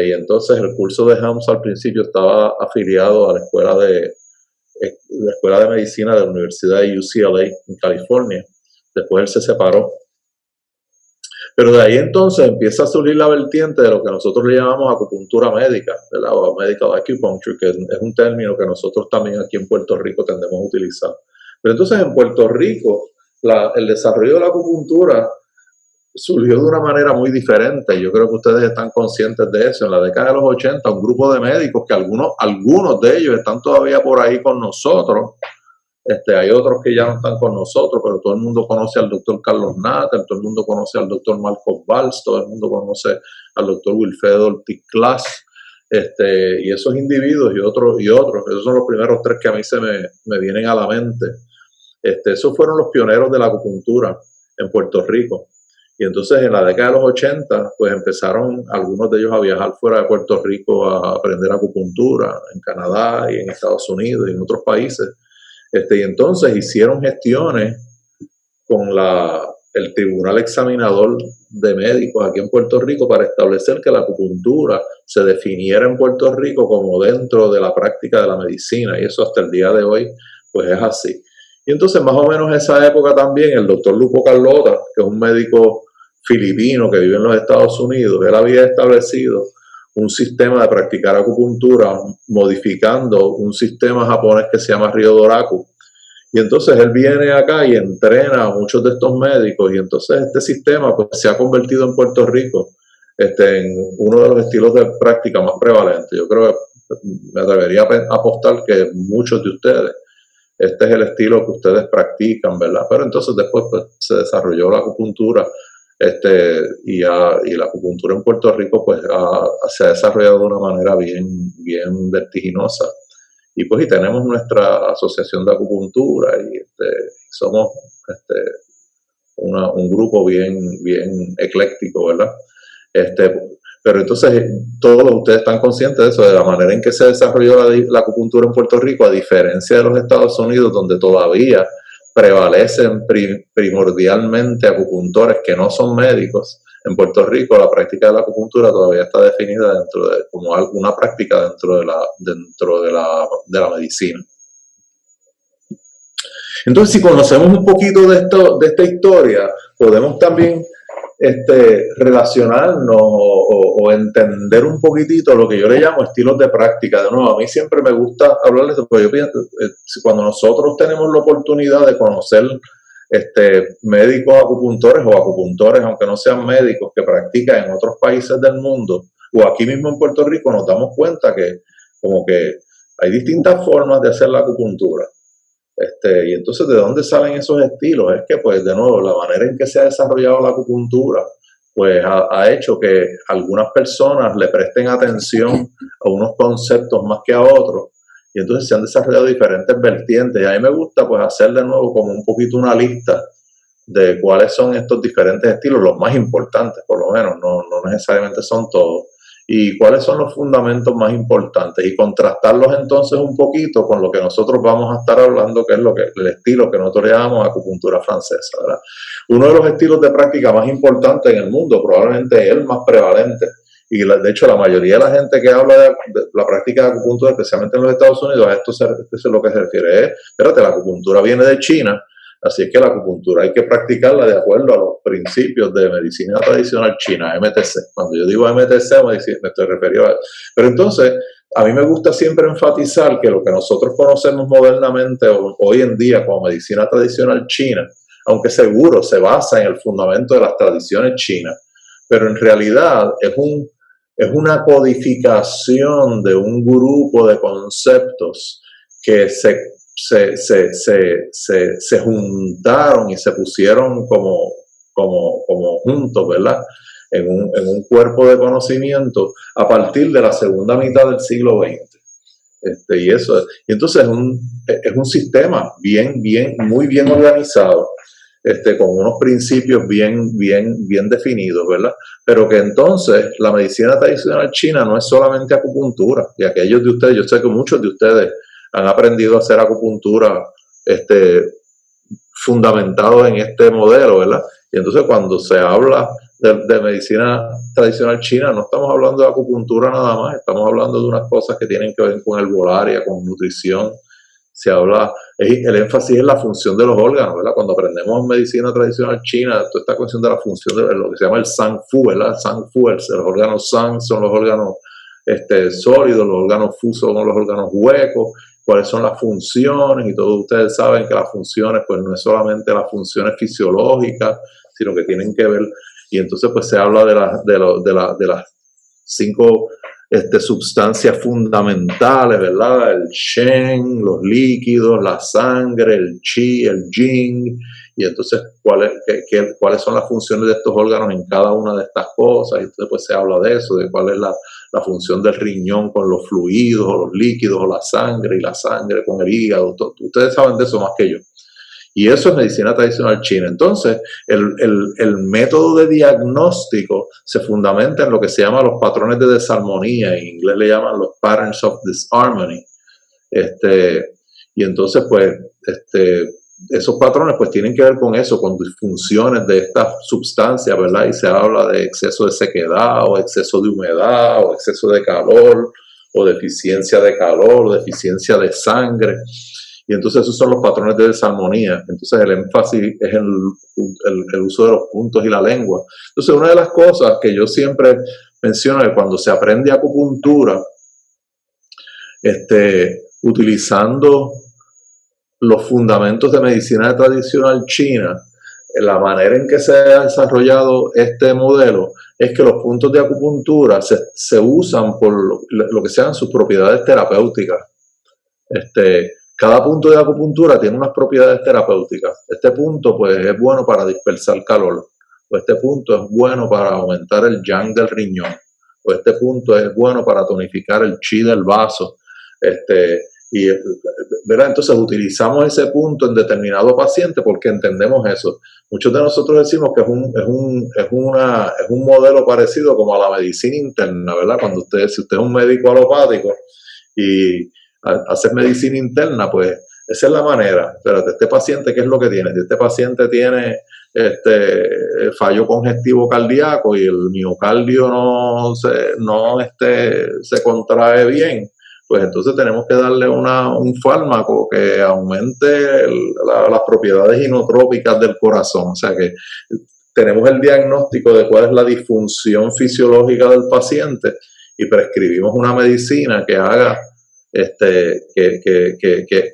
Y entonces el curso de Helms al principio estaba afiliado a la Escuela de Medicina de la Universidad de UCLA en California. Después él se separó. Pero de ahí entonces empieza a surgir la vertiente de lo que nosotros le llamamos acupuntura médica, ¿verdad? O Medical Acupuncture, que es un término que nosotros también aquí en Puerto Rico tendemos a utilizar. Pero entonces en Puerto Rico el desarrollo de la acupuntura surgió de una manera muy diferente. Yo creo que ustedes están conscientes de eso. En la década de los 80, un grupo de médicos, que algunos de ellos están todavía por ahí con nosotros. Hay otros que ya no están con nosotros, pero todo el mundo conoce al doctor Carlos Natter, todo el mundo conoce al doctor Marcos Valls, todo el mundo conoce al doctor Wilfredo Ortiz Clas, y esos individuos y otros, esos son los primeros tres que a mí se me vienen a la mente. Esos fueron los pioneros de la acupuntura en Puerto Rico. Y entonces en la década de los 80, pues empezaron algunos de ellos a viajar fuera de Puerto Rico a aprender acupuntura en Canadá y en Estados Unidos y en otros países. Y entonces hicieron gestiones con el Tribunal Examinador de Médicos aquí en Puerto Rico para establecer que la acupuntura se definiera en Puerto Rico como dentro de la práctica de la medicina, y eso hasta el día de hoy pues es así. Y entonces más o menos en esa época también el doctor Lupo Carlota, que es un médico filipino que vive en los Estados Unidos, él había establecido un sistema de practicar acupuntura modificando un sistema japonés que se llama Ryodoraku. Y entonces él viene acá y entrena a muchos de estos médicos, y entonces este sistema pues, se ha convertido en Puerto Rico en uno de los estilos de práctica más prevalentes. Yo creo que me atrevería a apostar que muchos de ustedes, este es el estilo que ustedes practican, ¿verdad? Pero entonces después pues, se desarrolló la acupuntura, y la acupuntura en Puerto Rico pues se ha desarrollado de una manera bien vertiginosa. Y pues y tenemos nuestra asociación de acupuntura y somos un grupo bien ecléctico, ¿verdad? Pero entonces todos ustedes están conscientes de eso, de la manera en que se desarrolló la acupuntura en Puerto Rico, a diferencia de los Estados Unidos, donde todavía prevalecen primordialmente acupuntores que no son médicos. En Puerto Rico la práctica de la acupuntura todavía está definida como una práctica dentro de la medicina. Entonces, si conocemos un poquito de esta historia, podemos también relacionarnos o entender un poquitito lo que yo le llamo estilos de práctica. De nuevo, a mí siempre me gusta hablar de esto, porque yo pienso, cuando nosotros tenemos la oportunidad de conocer médicos acupuntores o acupuntores, aunque no sean médicos, que practican en otros países del mundo o aquí mismo en Puerto Rico, nos damos cuenta que como que hay distintas formas de hacer la acupuntura. Y entonces, ¿de dónde salen esos estilos? Es que, pues, de nuevo, la manera en que se ha desarrollado la acupuntura, pues, ha hecho que algunas personas le presten atención a unos conceptos más que a otros, y entonces se han desarrollado diferentes vertientes. Y a mí me gusta, pues, hacer de nuevo como un poquito una lista de cuáles son estos diferentes estilos, los más importantes, por lo menos, no necesariamente son todos, y cuáles son los fundamentos más importantes, y contrastarlos entonces un poquito con lo que nosotros vamos a estar hablando, que es el estilo que nosotros llamamos acupuntura francesa, ¿verdad? Uno de los estilos de práctica más importantes en el mundo, probablemente el más prevalente, y de hecho la mayoría de la gente que habla de la práctica de acupuntura, especialmente en los Estados Unidos, a esto es lo que se refiere. Espérate, la acupuntura viene de China, así es que la acupuntura hay que practicarla de acuerdo a los principios de medicina tradicional china, MTC. Cuando yo digo MTC, me estoy refiriendo a eso. Pero entonces, a mí me gusta siempre enfatizar que lo que nosotros conocemos modernamente hoy en día como medicina tradicional china, aunque seguro se basa en el fundamento de las tradiciones chinas, pero en realidad es una codificación de un grupo de conceptos que se juntaron y se pusieron como juntos, ¿verdad? en un cuerpo de conocimiento a partir de la segunda mitad del siglo XX. Y entonces es un sistema muy bien organizado, con unos principios bien definidos, ¿verdad? Pero que entonces la medicina tradicional china no es solamente acupuntura, y aquellos de ustedes, yo sé que muchos de ustedes han aprendido a hacer acupuntura fundamentado en este modelo, ¿verdad? Y entonces cuando se habla de medicina tradicional china, no estamos hablando de acupuntura nada más, estamos hablando de unas cosas que tienen que ver con herbolaria, con nutrición. Se habla, el énfasis en la función de los órganos, ¿verdad? Cuando aprendemos medicina tradicional china, toda esta cuestión de la función de lo que se llama el Sang Fu, ¿verdad? Sang Fu, los órganos Sang son los órganos sólidos, los órganos Fu son los órganos huecos, cuáles son las funciones, y todos ustedes saben que las funciones pues no es solamente las funciones fisiológicas, sino que tienen que ver, y entonces pues se habla de las 5 sustancias fundamentales, ¿verdad? El Shen, los líquidos, la sangre, el Qi, el Jing, y entonces cuáles son las funciones de estos órganos en cada una de estas cosas, y entonces pues se habla de eso, de cuál es la función del riñón con los fluidos, o los líquidos, o la sangre, y la sangre con el hígado. Ustedes saben de eso más que yo. Y eso es medicina tradicional china. Entonces, el método de diagnóstico se fundamenta en lo que se llama los patrones de desarmonía, en inglés le llaman los patterns of disharmony. Y entonces, pues, esos patrones pues tienen que ver con eso, con disfunciones de estas sustancias, ¿verdad? Y se habla de exceso de sequedad, o exceso de humedad, o exceso de calor, o deficiencia de calor, o deficiencia de sangre. Y entonces esos son los patrones de desarmonía. Entonces el énfasis es en el uso de los puntos y la lengua. Entonces una de las cosas que yo siempre menciono es que cuando se aprende acupuntura, utilizando los fundamentos de medicina tradicional china, la manera en que se ha desarrollado este modelo es que los puntos de acupuntura se usan por lo que sean sus propiedades terapéuticas. Cada punto de acupuntura tiene unas propiedades terapéuticas. Este punto pues es bueno para dispersar calor, o este punto es bueno para aumentar el yang del riñón, o este punto es bueno para tonificar el chi del vaso. ¿Verdad? Entonces utilizamos ese punto en determinado paciente porque entendemos eso. Muchos de nosotros decimos que es un modelo parecido como a la medicina interna, ¿verdad? Si usted es un médico alopático y hacer medicina interna, pues esa es la manera. Pero este paciente, ¿qué es lo que tiene? Si este paciente tiene fallo congestivo cardíaco y el miocardio no se contrae bien, pues entonces tenemos que darle un fármaco que aumente las propiedades inotrópicas del corazón. O sea que tenemos el diagnóstico de cuál es la disfunción fisiológica del paciente y prescribimos una medicina que haga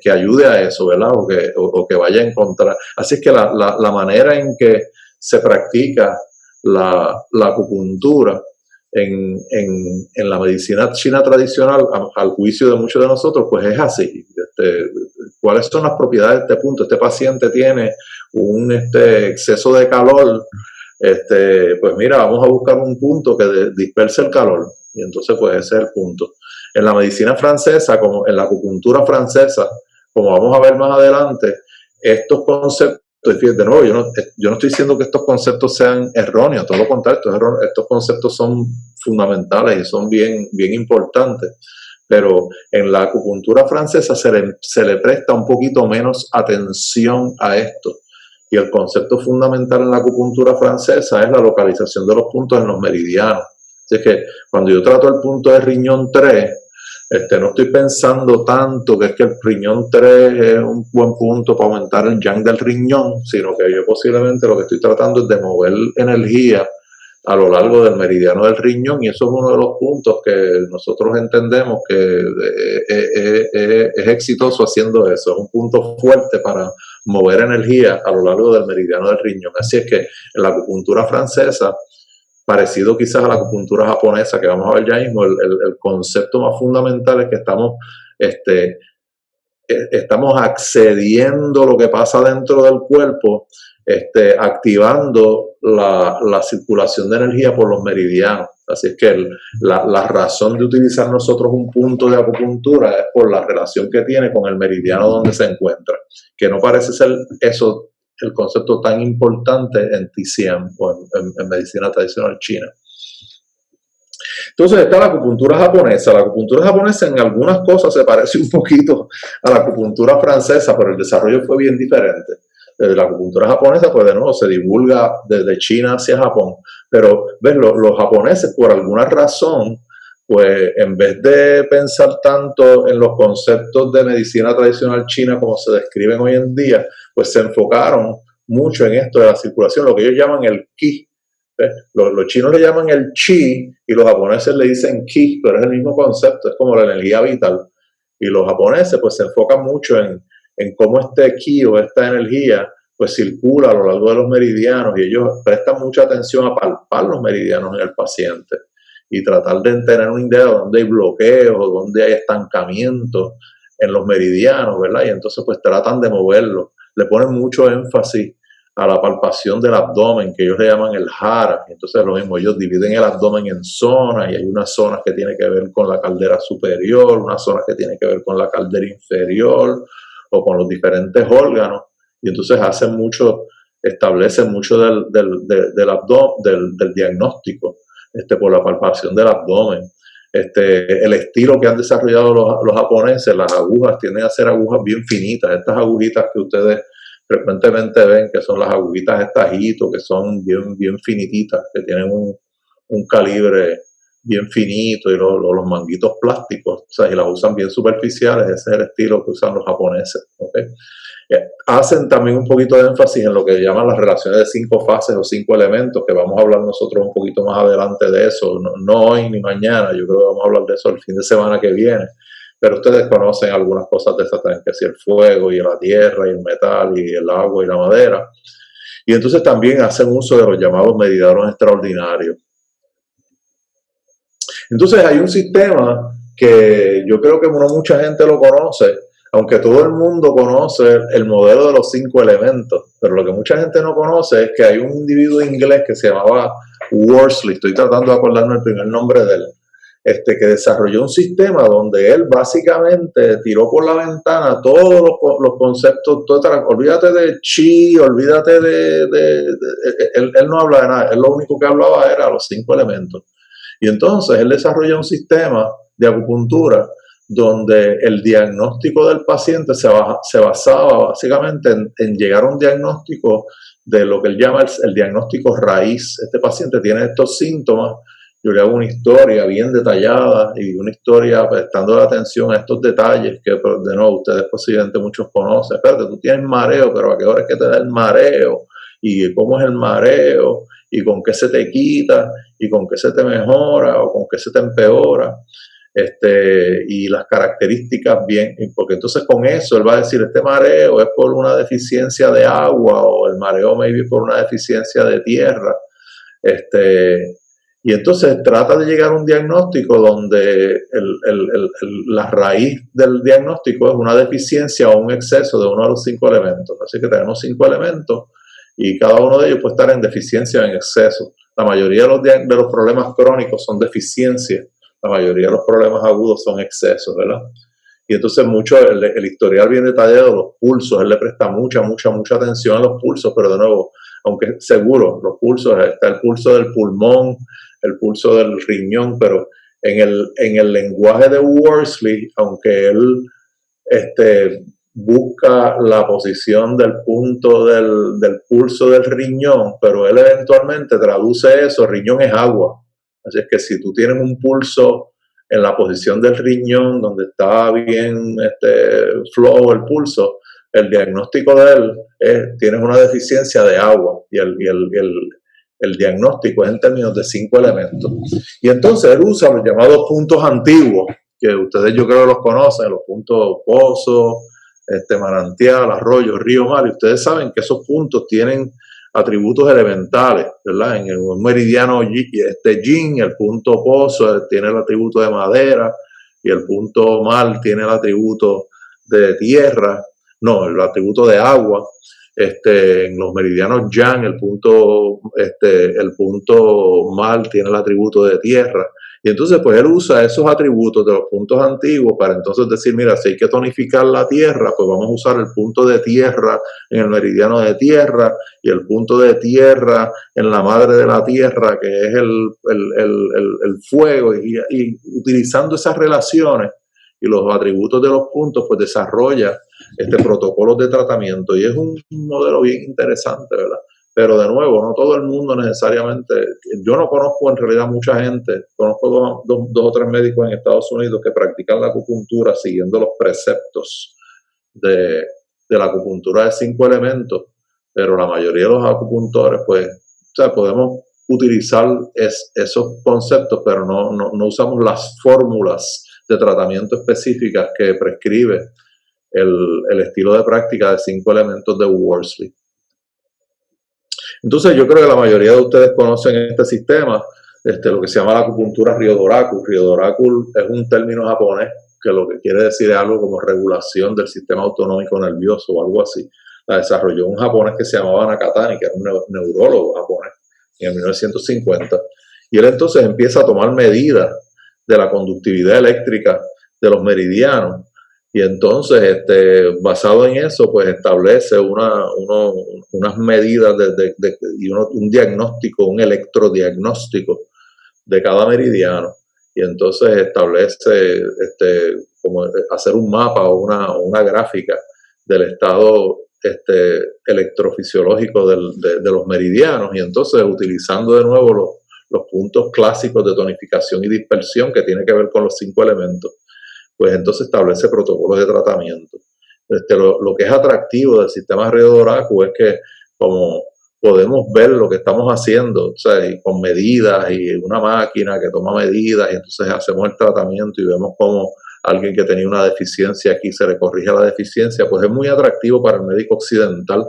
que ayude a eso, ¿verdad? O que vaya a encontrar. Así es que la manera en que se practica la acupuntura en la medicina china tradicional, al juicio de muchos de nosotros, pues es así. ¿Cuáles son las propiedades de este punto? Este paciente tiene un exceso de calor, pues mira, vamos a buscar un punto que disperse el calor, y entonces pues ese es el punto. En la medicina francesa, como en la acupuntura francesa, como vamos a ver más adelante, estos conceptos, de nuevo, yo no estoy diciendo que estos conceptos sean erróneos, todo lo contrario, estos conceptos son fundamentales y son bien importantes, pero en la acupuntura francesa se le presta un poquito menos atención a esto. Y el concepto fundamental en la acupuntura francesa es la localización de los puntos en los meridianos. Así es que cuando yo trato el punto de riñón 3, no estoy pensando tanto que es que el riñón 3 es un buen punto para aumentar el yang del riñón, sino que yo posiblemente lo que estoy tratando es de mover energía a lo largo del meridiano del riñón, y eso es uno de los puntos que nosotros entendemos que es exitoso haciendo eso. Es un punto fuerte para mover energía a lo largo del meridiano del riñón. Así es que en la acupuntura francesa, parecido quizás a la acupuntura japonesa que vamos a ver ya mismo, el concepto más fundamental es que estamos estamos accediendo a lo que pasa dentro del cuerpo, activando la circulación de energía por los meridianos. Así es que la razón de utilizar nosotros un punto de acupuntura es por la relación que tiene con el meridiano donde se encuentra, que no parece ser eso el concepto tan importante en TCM o en medicina tradicional china. Entonces está la acupuntura japonesa. La acupuntura japonesa en algunas cosas se parece un poquito a la acupuntura francesa, pero el desarrollo fue bien diferente. La acupuntura japonesa, pues de nuevo, se divulga desde China hacia Japón. Pero, ¿ves? Los japoneses, por alguna razón, pues en vez de pensar tanto en los conceptos de medicina tradicional china como se describen hoy en día, pues se enfocaron mucho en esto de la circulación, lo que ellos llaman el ki. Los chinos le llaman el chi y los japoneses le dicen ki, pero es el mismo concepto, es como la energía vital. Y los japoneses pues se enfocan mucho en cómo este ki o esta energía pues circula a lo largo de los meridianos, y ellos prestan mucha atención a palpar los meridianos en el paciente y tratar de tener una idea de dónde hay bloqueos o dónde hay estancamiento en los meridianos, ¿verdad? Y entonces pues tratan de moverlos. Le ponen mucho énfasis a la palpación del abdomen, que ellos le llaman el hara. Entonces lo mismo, ellos dividen el abdomen en zonas, y hay unas zonas que tienen que ver con la caldera superior, unas zonas que tienen que ver con la caldera inferior o con los diferentes órganos, y entonces hacen mucho, establecen mucho del abdomen, del diagnóstico, por la palpación del abdomen. El estilo que han desarrollado los japoneses, las agujas tienden a ser agujas bien finitas, estas agujitas que ustedes frecuentemente ven, que son las agujitas estajito, que son bien finititas, que tienen un calibre bien finito, y los manguitos plásticos, o sea, y las usan bien superficiales. Ese es el estilo que usan los japoneses, ¿okay? Hacen también un poquito de énfasis en lo que llaman las relaciones de 5 fases o 5 elementos, que vamos a hablar nosotros un poquito más adelante de eso, no hoy ni mañana, yo creo que vamos a hablar de eso el fin de semana que viene. Pero ustedes conocen algunas cosas de esa también, que si el fuego y la tierra y el metal y el agua y la madera. Y entonces también hacen uso de los llamados meridianos extraordinarios. Entonces hay un sistema que yo creo que mucha gente lo conoce, aunque todo el mundo conoce el modelo de los 5 elementos, pero lo que mucha gente no conoce es que hay un individuo inglés que se llamaba Worsley, estoy tratando de acordarme el primer nombre de él, que desarrolló un sistema donde él básicamente tiró por la ventana todos los conceptos, olvídate de chi, olvídate él no habla de nada, él lo único que hablaba era los 5 elementos. Y entonces él desarrolló un sistema de acupuntura donde el diagnóstico del paciente se basaba básicamente en llegar a un diagnóstico de lo que él llama el diagnóstico raíz. Este paciente tiene estos síntomas, yo le hago una historia bien detallada y una historia prestando atención a estos detalles que, de nuevo, ustedes posiblemente muchos conocen. Espérate, tú tienes mareo, pero ¿a qué hora es que te da el mareo? ¿Y cómo es el mareo? ¿Y con qué se te quita? ¿Y con qué se te mejora? ¿O con qué se te empeora? Y las características bien, porque entonces con eso él va a decir, este mareo es por una deficiencia de agua, o el mareo maybe por una deficiencia de tierra. Y entonces trata de llegar a un diagnóstico donde la raíz del diagnóstico es una deficiencia o un exceso de uno de los 5 elementos. Así que tenemos 5 elementos y cada uno de ellos puede estar en deficiencia o en exceso. La mayoría de los problemas crónicos son deficiencias, la mayoría de los problemas agudos son excesos, ¿verdad? Y entonces mucho el historial bien detallado, los pulsos, él le presta mucha atención a los pulsos, pero de nuevo, aunque seguro, los pulsos, está el pulso del pulmón, el pulso del riñón, pero en el lenguaje de Worsley, aunque él busca la posición del punto del pulso del riñón, pero él eventualmente traduce eso, riñón es agua. Así es que si tú tienes un pulso en la posición del riñón, donde está bien flow el pulso, el diagnóstico de él es, tienes una deficiencia de agua, y el diagnóstico es en términos de 5 elementos. Y entonces él usa los llamados puntos antiguos, que ustedes yo creo los conocen, los puntos pozo, manantial, arroyo, río, mar, y ustedes saben que esos puntos tienen atributos elementales, ¿verdad? En el meridiano yin, el punto pozo tiene el atributo de madera, y el punto mar tiene el atributo de tierra, no, el atributo de agua. En los meridianos yang, el punto mal tiene el atributo de tierra. Y entonces, pues él usa esos atributos de los puntos antiguos para entonces decir, mira, si hay que tonificar la tierra, pues vamos a usar el punto de tierra en el meridiano de tierra y el punto de tierra en la madre de la tierra, que es el fuego. Y utilizando esas relaciones y los atributos de los puntos, pues desarrolla protocolos de tratamiento. Y es un modelo bien interesante, ¿verdad? Pero de nuevo, no todo el mundo necesariamente, yo no conozco en realidad mucha gente, conozco dos o tres médicos en Estados Unidos que practican la acupuntura siguiendo los preceptos de la acupuntura de 5 elementos, pero la mayoría de los acupuntores, pues, o sea, podemos utilizar esos conceptos, pero no usamos las fórmulas de tratamiento específicas que prescribe el estilo de práctica de 5 elementos de Worsley. Entonces yo creo que la mayoría de ustedes conocen este sistema, lo que se llama la acupuntura Ryodoraku. Ryodoraku es un término japonés que lo que quiere decir es algo como regulación del sistema autonómico nervioso o algo así. La desarrolló un japonés que se llamaba Nakatani, que era un neurólogo japonés, en el 1950. Y él entonces empieza a tomar medidas de la conductividad eléctrica de los meridianos. Y entonces, basado en eso, pues establece unas medidas y un diagnóstico, un electrodiagnóstico de cada meridiano. Y entonces establece como hacer un mapa o una gráfica del estado electrofisiológico de los meridianos. Y entonces, utilizando de nuevo los puntos clásicos de tonificación y dispersión que tiene que ver con los 5 elementos, pues entonces establece protocolos de tratamiento. Lo que es atractivo del sistema Ryodoraku es que como podemos ver lo que estamos haciendo, o sea, y con medidas y una máquina que toma medidas y entonces hacemos el tratamiento y vemos cómo alguien que tenía una deficiencia aquí se le corrige la deficiencia, pues es muy atractivo para el médico occidental.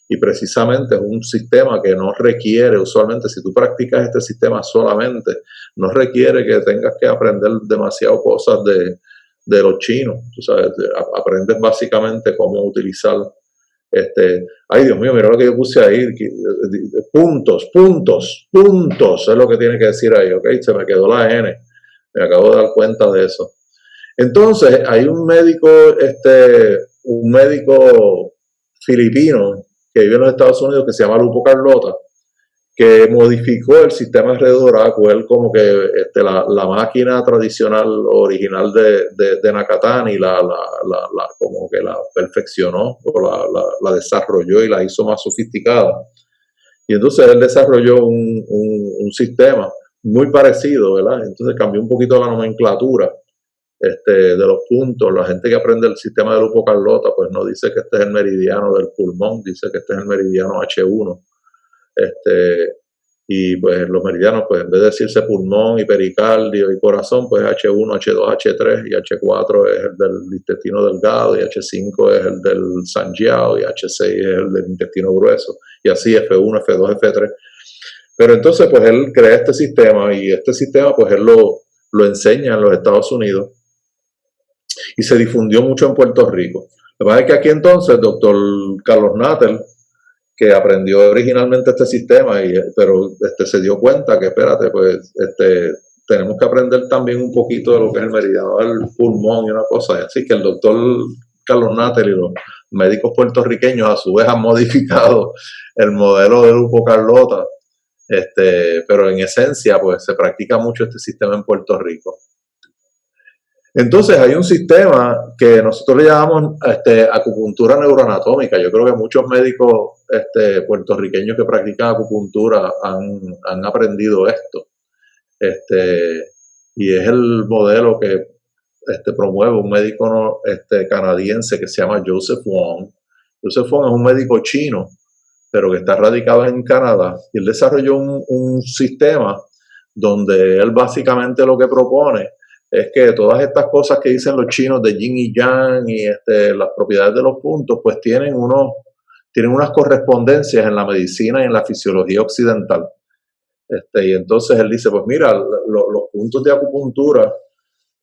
Y precisamente es un sistema que no requiere, usualmente si tú practicas este sistema solamente, no requiere que tengas que aprender demasiado cosas de los chinos. Tú sabes, aprendes básicamente cómo utilizar ay Dios mío, mira lo que yo puse ahí, puntos, es lo que tiene que decir ahí, ok, se me quedó la N, me acabo de dar cuenta de eso. Entonces, hay un médico filipino que vive en los Estados Unidos que se llama Lupo Carlota, que modificó el sistema Ryodoraku. Él como que la máquina tradicional original de Nakatani como que la perfeccionó, o la desarrolló y la hizo más sofisticada. Y entonces él desarrolló un sistema muy parecido, ¿verdad? Entonces cambió un poquito la nomenclatura de los puntos. La gente que aprende el sistema de Lupo Carlota, pues no dice que este es el meridiano del pulmón, dice que este es el meridiano H1. Y pues los meridianos, pues en vez de decirse pulmón y pericardio y corazón, pues H1, H2, H3 y H4 es el del intestino delgado y H5 es el del sanjiao y H6 es el del intestino grueso y así F1, F2, F3. Pero entonces pues él crea este sistema y este sistema pues él lo enseña en los Estados Unidos y se difundió mucho en Puerto Rico. Lo que pasa es que aquí entonces el doctor Carlos Natter, que aprendió originalmente este sistema, pero se dio cuenta que, espérate, pues tenemos que aprender también un poquito de lo que es el meridiano del pulmón y una cosa. Así que el doctor Carlos Natter y los médicos puertorriqueños a su vez han modificado el modelo de Lupo Carlota, pero en esencia pues se practica mucho este sistema en Puerto Rico. Entonces hay un sistema que nosotros le llamamos acupuntura neuroanatómica. Yo creo que muchos médicos puertorriqueños que practican acupuntura han aprendido esto. Y es el modelo que promueve un médico canadiense que se llama Joseph Wong. Joseph Wong es un médico chino, pero que está radicado en Canadá. Y él desarrolló un sistema donde él básicamente lo que propone es que todas estas cosas que dicen los chinos de yin y yang y las propiedades de los puntos, pues tienen unas correspondencias en la medicina y en la fisiología occidental. Y entonces él dice, pues mira, los puntos de acupuntura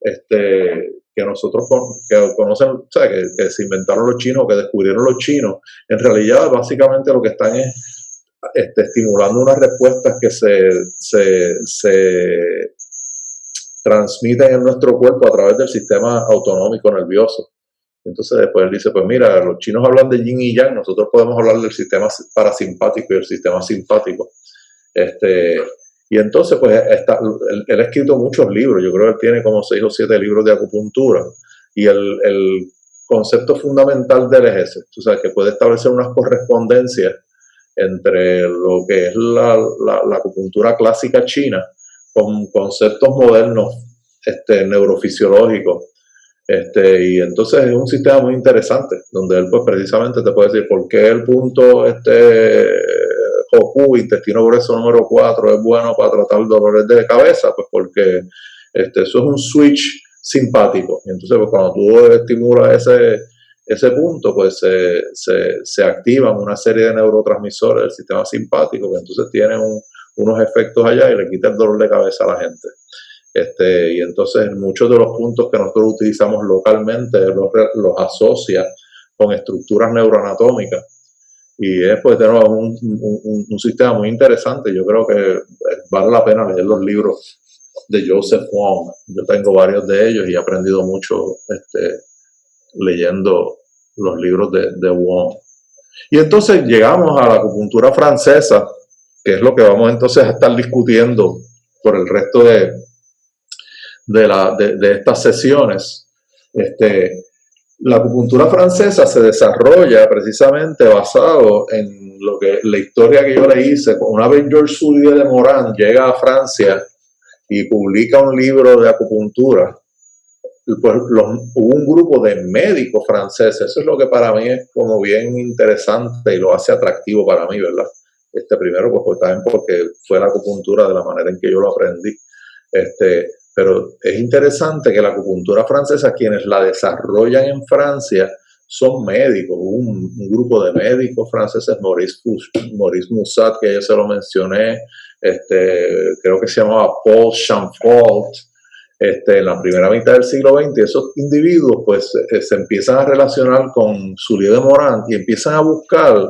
que nosotros que conocen, o sea, que se inventaron los chinos, que descubrieron los chinos, en realidad básicamente lo que están es estimulando unas respuestas que se transmiten en nuestro cuerpo a través del sistema autonómico nervioso. Entonces después él dice, pues mira, los chinos hablan de yin y yang, nosotros podemos hablar del sistema parasimpático y el sistema simpático. Y entonces, pues, él ha escrito muchos libros, yo creo que él tiene como 6 o 7 libros de acupuntura, y el concepto fundamental de él es ese, o sea, que puede establecer unas correspondencias entre lo que es la acupuntura clásica china con conceptos modernos neurofisiológicos. Y entonces es un sistema muy interesante, donde él pues precisamente te puede decir por qué el punto Hoku, intestino grueso número 4, es bueno para tratar dolores de cabeza, pues porque eso es un switch simpático. Y entonces pues, cuando tú estimulas ese punto, pues se activan una serie de neurotransmisores del sistema simpático, que entonces tienen unos efectos allá y le quita el dolor de cabeza a la gente. Y entonces muchos de los puntos que nosotros utilizamos localmente los asocia con estructuras neuroanatómicas. Y es pues de nuevo un sistema muy interesante. Yo creo que vale la pena leer los libros de Joseph Wong. Yo tengo varios de ellos y he aprendido mucho leyendo los libros de Wong. Y entonces llegamos a la acupuntura francesa, que es lo que vamos entonces a estar discutiendo por el resto de estas sesiones. La acupuntura francesa se desarrolla precisamente basado en lo que la historia que yo le hice. Una vez Georges Soulier de Moran llega a Francia y publica un libro de acupuntura, pues hubo un grupo de médicos franceses. Eso es lo que para mí es como bien interesante y lo hace atractivo para mí, ¿verdad? Primero, pues también porque fue la acupuntura de la manera en que yo lo aprendí. Pero es interesante que la acupuntura francesa, quienes la desarrollan en Francia, son médicos. Un grupo de médicos franceses, Maurice Musat, que yo se lo mencioné, creo que se llamaba Paul Chamfort, en la primera mitad del siglo XX, esos individuos pues se empiezan a relacionar con Soulier de Moran y empiezan a buscar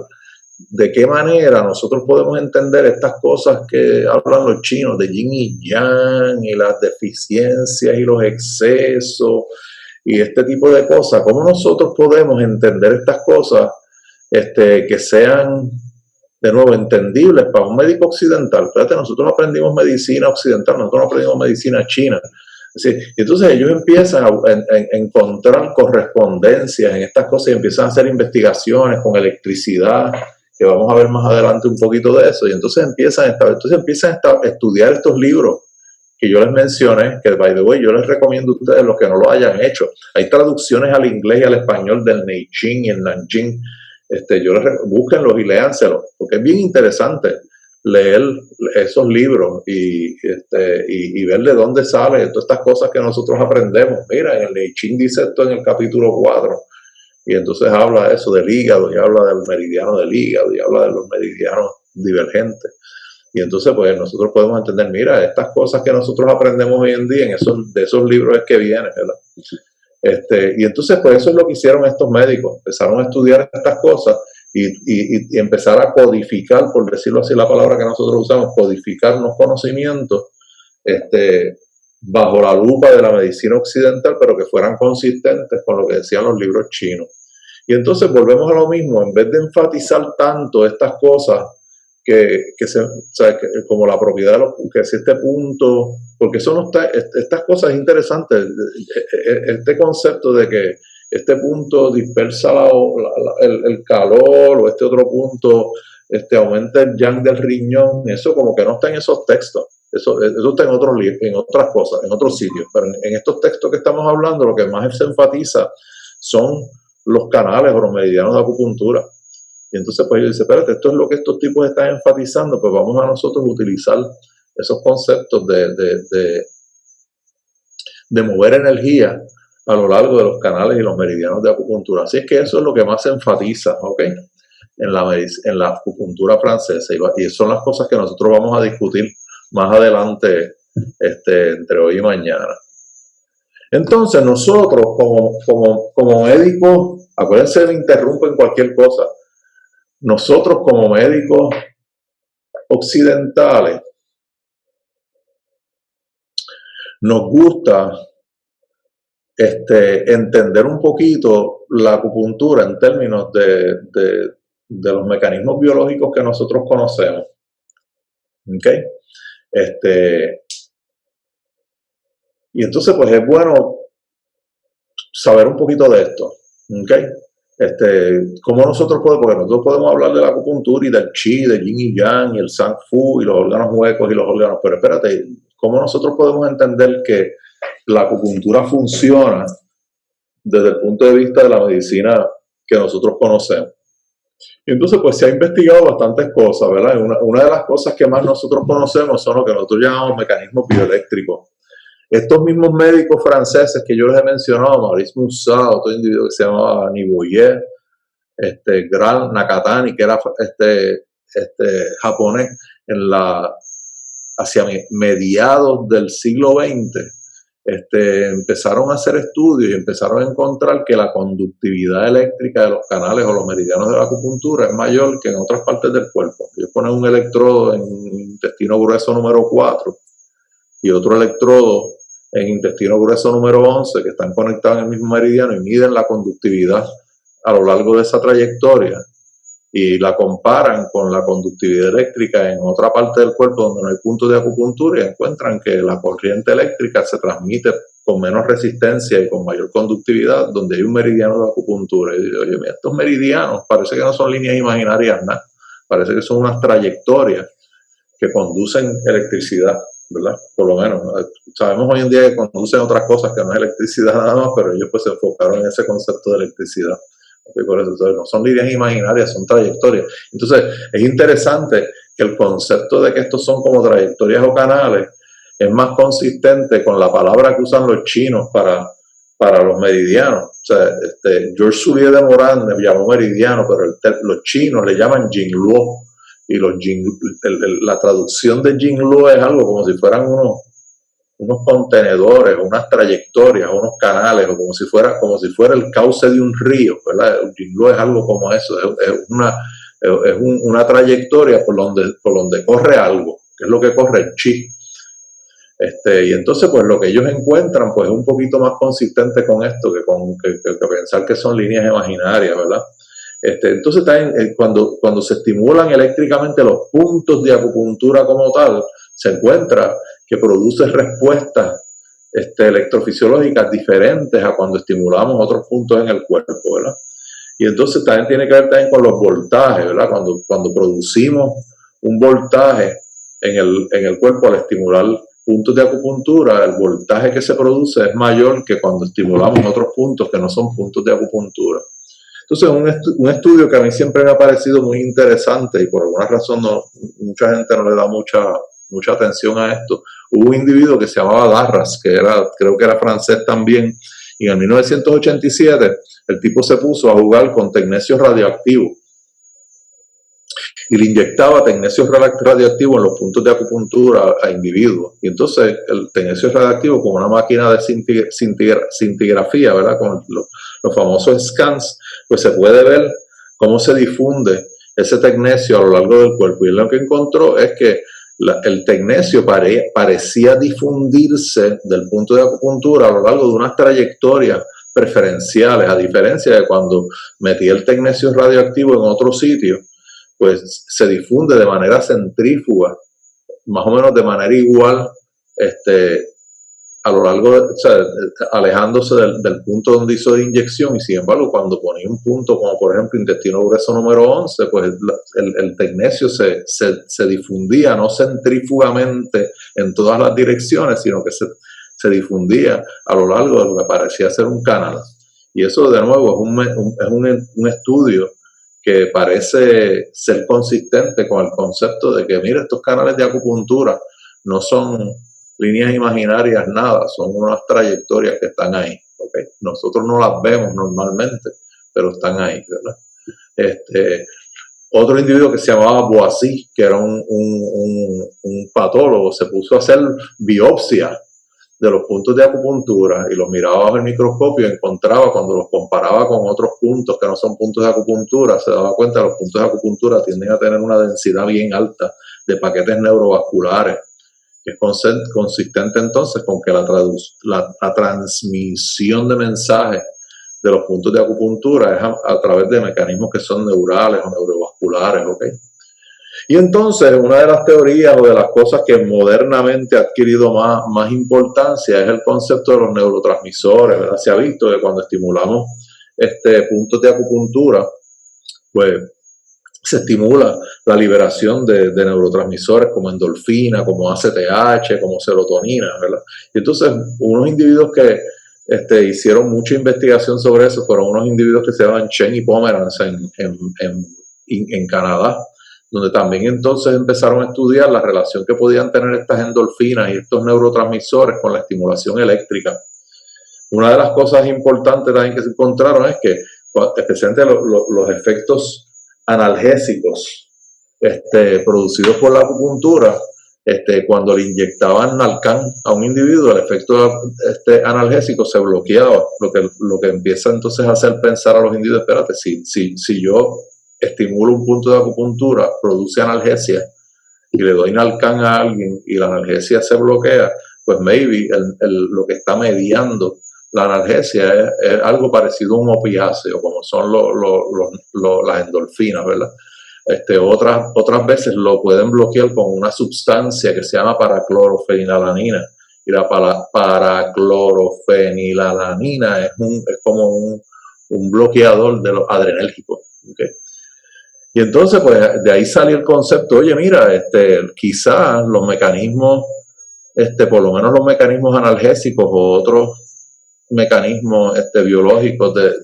de qué manera nosotros podemos entender estas cosas que hablan los chinos de yin y yang y las deficiencias y los excesos y este tipo de cosas. ¿Cómo nosotros podemos entender estas cosas que sean, de nuevo, entendibles para un médico occidental? Fíjate, nosotros aprendimos medicina occidental, nosotros no aprendimos medicina china. Sí, entonces ellos empiezan a encontrar correspondencias en estas cosas y empiezan a hacer investigaciones con electricidad, que vamos a ver más adelante un poquito de eso, y entonces empiezan a estudiar estos libros que yo les mencioné, que by the way yo les recomiendo a ustedes, los que no lo hayan hecho. Hay traducciones al inglés y al español del Neijing y el Nanjing. Búsquenlos y léanselos, porque es bien interesante leer esos libros y ver de dónde sale todas estas cosas que nosotros aprendemos. Mira, en el Neijing dice esto en el capítulo 4, y entonces habla de eso del hígado, y habla del meridiano del hígado, y habla de los meridianos divergentes. Y entonces pues nosotros podemos entender, mira, estas cosas que nosotros aprendemos hoy en día de esos libros es que vienen, ¿verdad? Y entonces pues eso es lo que hicieron estos médicos, empezaron a estudiar estas cosas y empezar a codificar, por decirlo así la palabra que nosotros usamos, codificar los conocimientos bajo la lupa de la medicina occidental, pero que fueran consistentes con lo que decían los libros chinos. Y entonces volvemos a lo mismo, en vez de enfatizar tanto estas cosas, como la propiedad de que es este punto, porque eso no está, estas cosas interesantes, este concepto de que este punto dispersa el calor, o este otro punto aumenta el yang del riñón, eso como que no está en esos textos. Eso está en otros libros, en otras cosas, en otros sitios, pero en estos textos que estamos hablando, lo que más se enfatiza son los canales o los meridianos de acupuntura. Y entonces pues yo dice, espérate, esto es lo que estos tipos están enfatizando, pues vamos a nosotros utilizar esos conceptos de mover energía a lo largo de los canales y los meridianos de acupuntura. Así es que eso es lo que más se enfatiza, ¿ok? En la acupuntura francesa, y son las cosas que nosotros vamos a discutir más adelante, entre hoy y mañana. Entonces nosotros como médicos, acuérdense, me interrumpo en cualquier cosa, nosotros como médicos occidentales nos gusta entender un poquito la acupuntura en términos de los mecanismos biológicos que nosotros conocemos. ¿Okay? Y entonces pues es bueno saber un poquito de esto. ¿Okay? Cómo nosotros podemos, porque nosotros podemos hablar de la acupuntura y del chi, del yin y yang, y el sang fu, y los órganos huecos y los órganos, pero espérate, ¿cómo nosotros podemos entender que la acupuntura funciona desde el punto de vista de la medicina que nosotros conocemos? Y entonces pues se ha investigado bastantes cosas, ¿verdad? Una de las cosas que más nosotros conocemos son lo que nosotros llamamos mecanismos bioeléctricos. Estos mismos médicos franceses que yo les he mencionado, Maurice Musa, otro individuo que se llamaba Niboyer, Gran Nakatani, que era japonés, hacia mediados del siglo XX, empezaron a hacer estudios y empezaron a encontrar que la conductividad eléctrica de los canales o los meridianos de la acupuntura es mayor que en otras partes del cuerpo. Ellos ponen un electrodo en intestino grueso número 4 y otro electrodo en intestino grueso número 11, que están conectados en el mismo meridiano, y miden la conductividad a lo largo de esa trayectoria y la comparan con la conductividad eléctrica en otra parte del cuerpo donde no hay puntos de acupuntura, y encuentran que la corriente eléctrica se transmite con menos resistencia y con mayor conductividad donde hay un meridiano de acupuntura. Y digo, oye, estos meridianos parece que no son líneas imaginarias, nada, parece que son unas trayectorias que conducen electricidad, ¿verdad? Por lo menos, sabemos hoy en día que conducen otras cosas que no es electricidad nada más, pero ellos pues se enfocaron en ese concepto de electricidad. Okay, por eso, entonces, no son líneas imaginarias, son trayectorias. Entonces, es interesante que el concepto de que estos son como trayectorias o canales es más consistente con la palabra que usan los chinos para los meridianos. O sea, Georges Cuvier de Morin le llamó meridiano, pero los chinos le llaman Jingluo. Y la traducción de Jingluo es algo como si fueran unos contenedores, unas trayectorias, unos canales, o como si fuera el cauce de un río, ¿verdad? El Jingluo es algo como eso, es una trayectoria por donde corre algo, que es lo que corre el chi. Y entonces pues lo que ellos encuentran pues es un poquito más consistente con esto que pensar que son líneas imaginarias, ¿verdad? Entonces también, cuando se estimulan eléctricamente los puntos de acupuntura como tal, se encuentra que produce respuestas electrofisiológicas diferentes a cuando estimulamos otros puntos en el cuerpo, ¿verdad? Y entonces también tiene que ver también con los voltajes, ¿verdad? Cuando producimos un voltaje en el cuerpo al estimular puntos de acupuntura, el voltaje que se produce es mayor que cuando estimulamos otros puntos que no son puntos de acupuntura. Entonces, un estudio que a mí siempre me ha parecido muy interesante y por alguna razón mucha gente no le da mucha atención a esto. Hubo un individuo que se llamaba Darras, creo que era francés también, y en 1987 el tipo se puso a jugar con tecnesio radioactivo y le inyectaba tecnesio radioactivo en los puntos de acupuntura a individuos. Y entonces el tecnesio radioactivo, con una máquina de cintigrafía, ¿verdad? Con los famosos scans, pues se puede ver cómo se difunde ese tecnesio a lo largo del cuerpo. Y lo que encontró es que el tecnesio parecía difundirse del punto de acupuntura a lo largo de unas trayectorias preferenciales, a diferencia de cuando metía el tecnesio radioactivo en otro sitio, pues se difunde de manera centrífuga, más o menos de manera igual, a lo largo, alejándose del punto donde hizo de inyección. Y sin embargo, cuando ponía un punto como por ejemplo intestino grueso número 11, pues el tecnesio se difundía no centrífugamente en todas las direcciones, sino que se difundía a lo largo de lo que parecía ser un canal. Y eso de nuevo es un estudio que parece ser consistente con el concepto de que, mira, estos canales de acupuntura no son líneas imaginarias, nada, son unas trayectorias que están ahí, ¿okay? Nosotros no las vemos normalmente, pero están ahí, ¿verdad? Otro individuo que se llamaba Boissy, que era un patólogo, se puso a hacer biopsia de los puntos de acupuntura y los miraba bajo el microscopio, encontraba cuando los comparaba con otros puntos que no son puntos de acupuntura, se daba cuenta que los puntos de acupuntura tienden a tener una densidad bien alta de paquetes neurovasculares, que es consistente entonces con que la transmisión de mensajes de los puntos de acupuntura es a través de mecanismos que son neurales o neurovasculares, ¿ok? Y entonces una de las teorías o de las cosas que modernamente ha adquirido más importancia es el concepto de los neurotransmisores, ¿verdad? Se ha visto que cuando estimulamos puntos de acupuntura, pues se estimula la liberación de neurotransmisores como endorfina, como ACTH, como serotonina, ¿verdad? Y entonces unos individuos que hicieron mucha investigación sobre eso fueron unos individuos que se llaman Chen y Pomeranz en Canadá, donde también entonces empezaron a estudiar la relación que podían tener estas endorfinas y estos neurotransmisores con la estimulación eléctrica. Una de las cosas importantes también que se encontraron es que, especialmente los efectos analgésicos producidos por la acupuntura, cuando le inyectaban Narcan a un individuo, el efecto analgésico se bloqueaba, lo que empieza entonces a hacer pensar a los individuos, espérate, si yo estimulo un punto de acupuntura, produce analgesia, y le doy Narcan a alguien y la analgesia se bloquea, pues maybe lo que está mediando la analgesia es algo parecido a un opiáceo, como son las endorfinas, ¿verdad? Otras veces lo pueden bloquear con una sustancia que se llama paraclorofenilalanina. Y la paraclorofenilalanina es como un bloqueador de los adrenérgicos. ¿Okay? Y entonces, pues, de ahí salió el concepto, oye, mira, quizás los mecanismos, por lo menos los mecanismos analgésicos o otros mecanismos biológicos de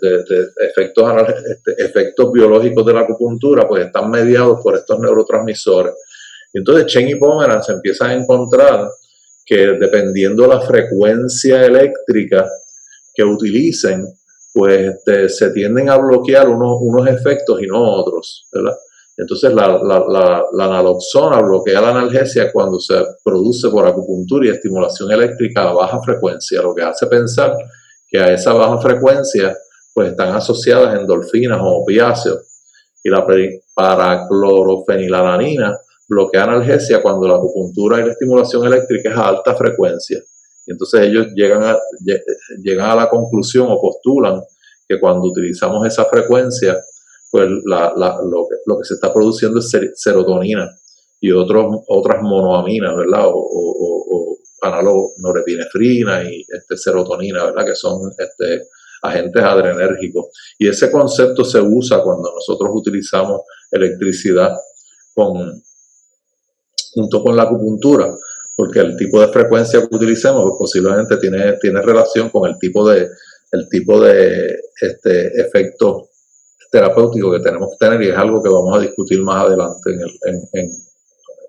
efectos biológicos de la acupuntura, pues están mediados por estos neurotransmisores. Y entonces Chen y Pomeranz empiezan a encontrar que dependiendo de la frecuencia eléctrica que utilicen, pues se tienden a bloquear unos efectos y no otros, ¿verdad? Entonces la naloxona bloquea la analgesia cuando se produce por acupuntura y estimulación eléctrica a baja frecuencia, lo que hace pensar que a esa baja frecuencia pues están asociadas endorfinas o opiáceos, y la paraclorofenilalanina bloquea analgesia cuando la acupuntura y la estimulación eléctrica es a alta frecuencia. Y entonces ellos llegan a la conclusión o postulan que cuando utilizamos esa frecuencia, pues lo que se está produciendo es serotonina y otras monoaminas, ¿verdad? O análogos norepinefrina y serotonina, ¿verdad? Que son agentes adrenérgicos. Y ese concepto se usa cuando nosotros utilizamos electricidad junto con la acupuntura, porque el tipo de frecuencia que utilicemos pues posiblemente tiene relación con el tipo de efecto terapéutico que tenemos que tener, y es algo que vamos a discutir más adelante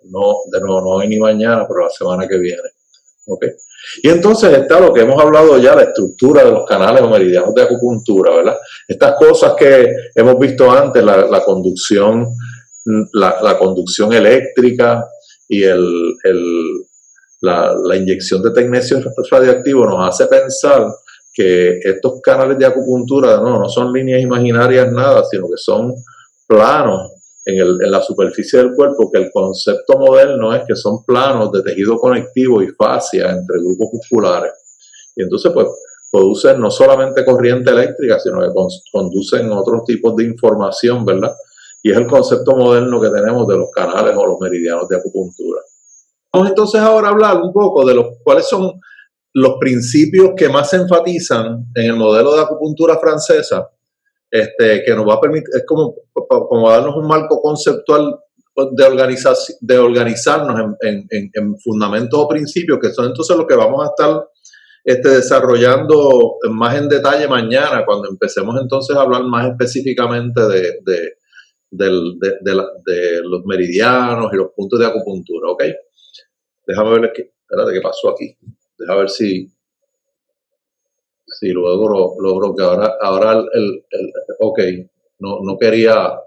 no hoy ni mañana, pero la semana que viene. ¿Okay? Y entonces está lo que hemos hablado ya, la estructura de los canales o meridianos de acupuntura, ¿verdad? Estas cosas que hemos visto antes, la conducción eléctrica y la inyección de tecnecio radioactivo nos hace pensar que estos canales de acupuntura no son líneas imaginarias nada, sino que son planos en la superficie del cuerpo, que el concepto moderno es que son planos de tejido conectivo y fascia entre grupos musculares. Y entonces pues producen no solamente corriente eléctrica, sino que conducen otros tipos de información, ¿verdad? Y es el concepto moderno que tenemos de los canales o los meridianos de acupuntura. Vamos entonces ahora a hablar un poco de cuáles son los principios que más se enfatizan en el modelo de acupuntura francesa, que nos va a permitir, es como darnos un marco conceptual de organizarnos en fundamentos o principios, que son entonces los que vamos a estar desarrollando más en detalle mañana, cuando empecemos entonces a hablar más específicamente de los meridianos y los puntos de acupuntura, ¿ok? Déjame ver qué pasó aquí. Déjame ver si logro que ahora ok, no quería,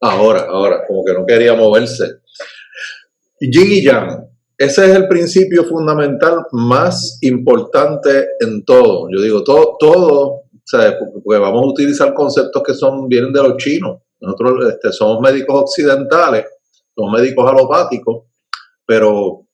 ahora, como que no quería moverse. Yin y Yang. ese es el principio fundamental más importante en todo. Yo digo, todo, ¿sabes? Porque vamos a utilizar conceptos que vienen de los chinos. Nosotros somos médicos occidentales, somos médicos alopáticos, pero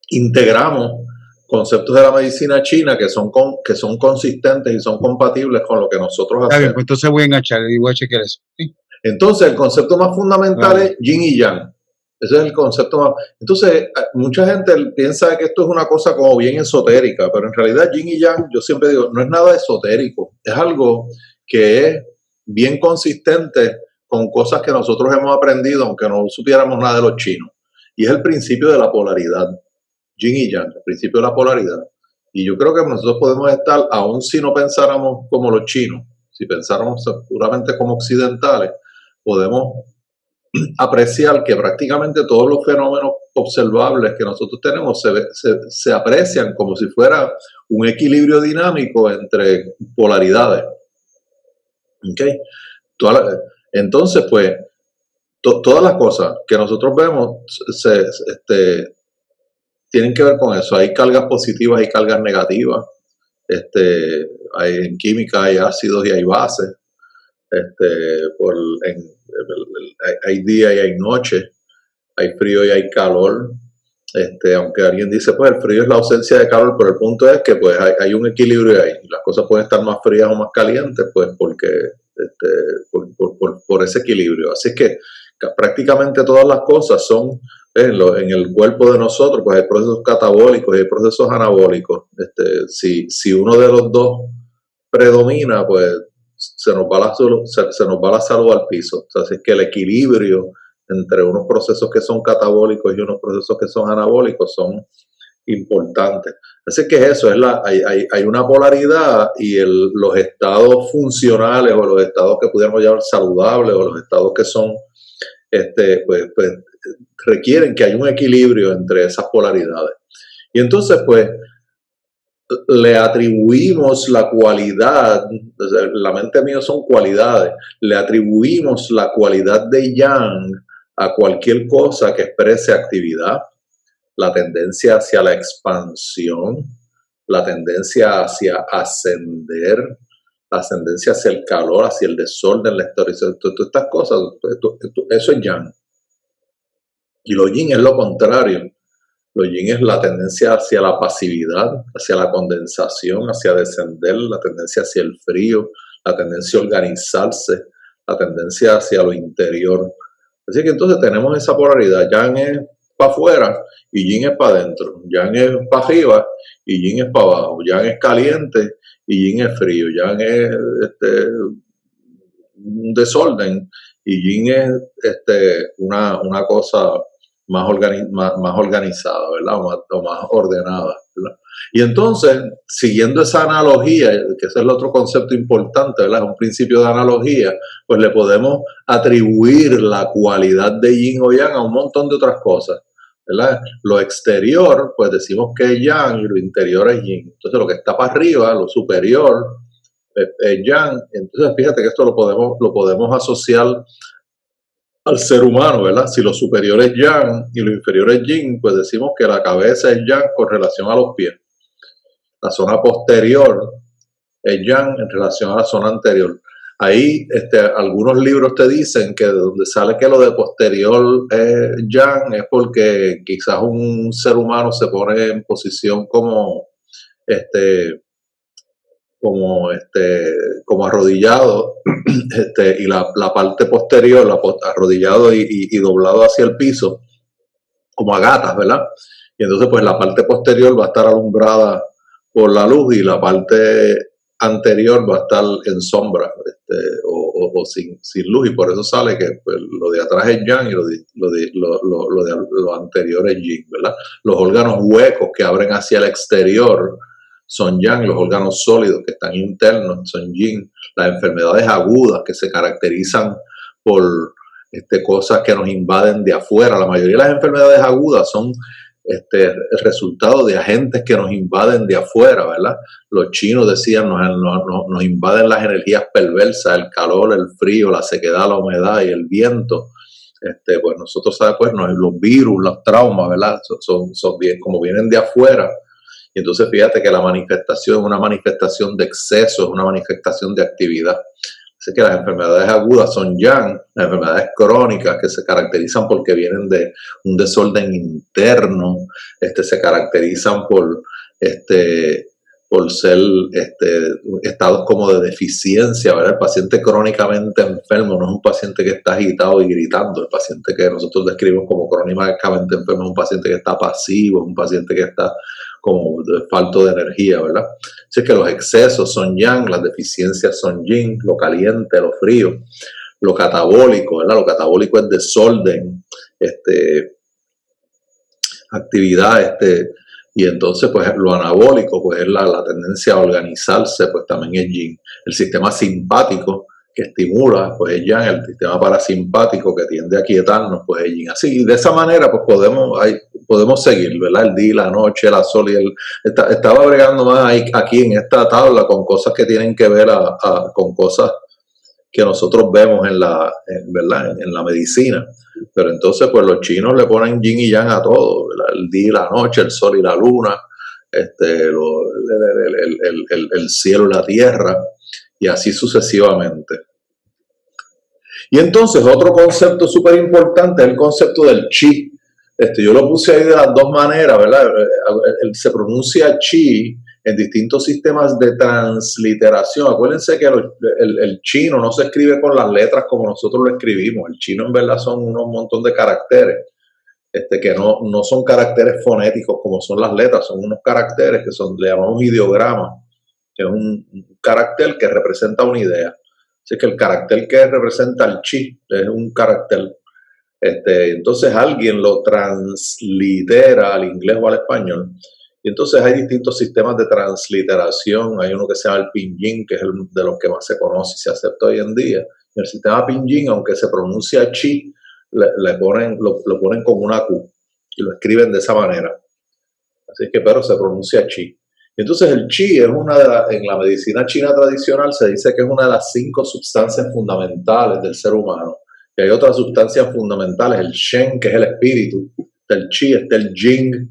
integramos conceptos de la medicina china que son consistentes y son compatibles con lo que nosotros Está bien, hacemos. pues entonces voy a enganchar y voy a chequear eso. ¿Sí? Entonces, el concepto más fundamental es yin y yang. Ese es el concepto más. Entonces, mucha gente piensa que esto es una cosa como bien esotérica, pero en realidad yin y yang, yo siempre digo, no es nada esotérico. Es algo que es bien consistente con cosas que nosotros hemos aprendido, aunque no supiéramos nada de los chinos. Y es el principio de la polaridad. Yin y yang, el principio de la polaridad. Y yo creo que nosotros podemos estar, aun si no pensáramos como los chinos, si pensáramos puramente como occidentales, podemos apreciar que prácticamente todos los fenómenos observables que nosotros tenemos se aprecian como si fuera un equilibrio dinámico entre polaridades. ¿Okay? Entonces, pues, todas las cosas que nosotros vemos tienen que ver con eso. Hay cargas positivas y cargas negativas. En química hay ácidos y hay bases. Hay día y hay noche, hay frío y hay calor. Aunque alguien dice, pues el frío es la ausencia de calor, pero el punto es que pues hay un equilibrio ahí. Las cosas pueden estar más frías o más calientes, pues porque por ese equilibrio. Así que prácticamente todas las cosas son en el cuerpo de nosotros, pues hay procesos catabólicos y hay procesos anabólicos. Si uno de los dos predomina, pues se nos va la salud al piso. O sea, así que el equilibrio entre unos procesos que son catabólicos y unos procesos que son anabólicos son importantes. Así que eso hay una polaridad y los estados funcionales o los estados que pudiéramos llamar saludables o los estados que son pues requieren que haya un equilibrio entre esas polaridades. Y entonces, pues, le atribuimos la cualidad, la mente mía son cualidades, le atribuimos la cualidad de yang a cualquier cosa que exprese actividad, la tendencia hacia la expansión, la tendencia hacia ascender, la ascendencia hacia el calor, hacia el desorden, la historización, todas estas cosas, eso es yang. Y lo yin es lo contrario. Lo yin es la tendencia hacia la pasividad, hacia la condensación, hacia descender, la tendencia hacia el frío, la tendencia a organizarse, la tendencia hacia lo interior. Así que entonces tenemos esa polaridad. Yang es para afuera y yin es para adentro. Yang es para arriba y yin es para abajo. Yang es caliente y yin es frío. Yang es un desorden y yin es una cosa más organizada, ¿verdad? O más ordenada, ¿verdad? Y entonces, siguiendo esa analogía, que ese es el otro concepto importante, ¿verdad? Es un principio de analogía, pues le podemos atribuir la cualidad de yin o yang a un montón de otras cosas, ¿verdad? Lo exterior, pues decimos que es yang y lo interior es yin. Entonces, lo que está para arriba, lo superior, es yang. Entonces, fíjate que esto lo podemos asociar al ser humano, ¿verdad? Si lo superior es yang y lo inferior es yin, pues decimos que la cabeza es yang con relación a los pies. La zona posterior es yang en relación a la zona anterior. Ahí algunos libros te dicen que de donde sale que lo de posterior es yang es porque quizás un ser humano se pone en posición como arrodillado, y la parte posterior, arrodillado y doblado hacia el piso, como a gatas, ¿verdad? Y entonces, pues la parte posterior va a estar alumbrada por la luz y la parte anterior va a estar en sombra, o sin luz, y por eso sale que pues, lo de atrás es yang y lo anterior es yin, ¿verdad? Los órganos huecos que abren hacia el exterior son yang, los órganos sólidos que están internos son yin, las enfermedades agudas que se caracterizan por cosas que nos invaden de afuera. La mayoría de las enfermedades agudas son el resultado de agentes que nos invaden de afuera, ¿verdad? Los chinos decían nos invaden las energías perversas, el calor, el frío, la sequedad, la humedad y el viento. Pues nosotros sabemos, pues, no, los virus, los traumas, ¿verdad? Son bien, como vienen de afuera. Y entonces fíjate que la manifestación es una manifestación de exceso, es una manifestación de actividad. Así que las enfermedades agudas son yang, las enfermedades crónicas que se caracterizan porque vienen de un desorden interno, se caracterizan por ser estados como de deficiencia, ¿verdad? El paciente crónicamente enfermo no es un paciente que está agitado y gritando, el paciente que nosotros describimos como crónicamente enfermo es un paciente que está pasivo, es un paciente que está como falto de energía, ¿verdad? Así que los excesos son yang, las deficiencias son yin, lo caliente, lo frío, lo catabólico, ¿verdad? Lo catabólico es desorden, actividad, y entonces pues lo anabólico pues es la tendencia a organizarse, pues también es yin. El sistema simpático que estimula pues es yang, el sistema parasimpático que tiende a quietarnos pues es yin. Así, y de esa manera pues podemos seguir, ¿verdad? El día, la noche, la sol y estaba bregando más aquí en esta tabla con cosas que tienen que ver con cosas que nosotros vemos ¿verdad? En la medicina. Pero entonces, pues los chinos le ponen yin y yang a todo, ¿verdad? El día y la noche, el sol y la luna, el cielo y la tierra, y así sucesivamente. Y entonces, otro concepto súper importante es el concepto del chi. Yo lo puse ahí de las dos maneras, ¿verdad? Se pronuncia chi en distintos sistemas de transliteración. Acuérdense que el chino no se escribe con las letras como nosotros lo escribimos. El chino en verdad son unos montón de caracteres, que no son caracteres fonéticos como son las letras, son unos caracteres que le llamamos ideogramas, que es un carácter que representa una idea. Así que el carácter que representa el chi es un carácter. Entonces alguien lo translitera al inglés o al español. Y entonces hay distintos sistemas de transliteración. Hay uno que se llama el pinyin, que es el de los que más se conoce y se acepta hoy en día. Y el sistema pinyin, aunque se pronuncia chi, lo ponen con una Q y lo escriben de esa manera. Así que, pero se pronuncia chi. Y entonces el chi es en la medicina china tradicional se dice que es una de las 5 sustancias fundamentales del ser humano. Y hay otras sustancias fundamentales, el shen, que es el espíritu, el chi, el jing,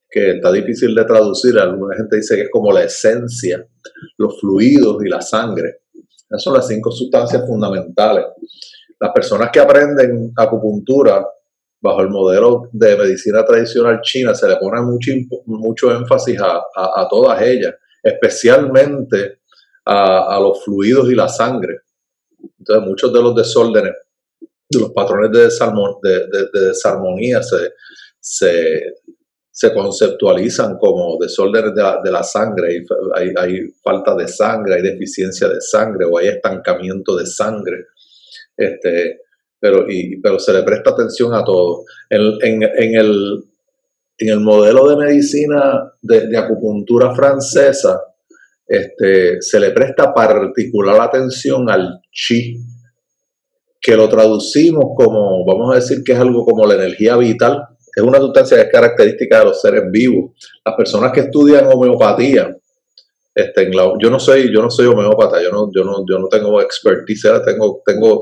que está difícil de traducir, alguna gente dice que es como la esencia, los fluidos y la sangre. Esas son las 5 sustancias fundamentales. Las personas que aprenden acupuntura bajo el modelo de medicina tradicional china se le pone mucho énfasis a todas ellas, especialmente a los fluidos y la sangre. Entonces muchos de los desórdenes, de los patrones de desarmonía se conceptualizan como desórdenes de la sangre. Hay falta de sangre, hay deficiencia de sangre o hay estancamiento de sangre. Pero se le presta atención a todo. En el modelo de medicina de acupuntura francesa, se le presta particular atención al chi, que lo traducimos como, vamos a decir que es algo como la energía vital. Es una sustancia que es característica de los seres vivos. Las personas que estudian homeopatía, yo no soy homeópata, yo no tengo expertise,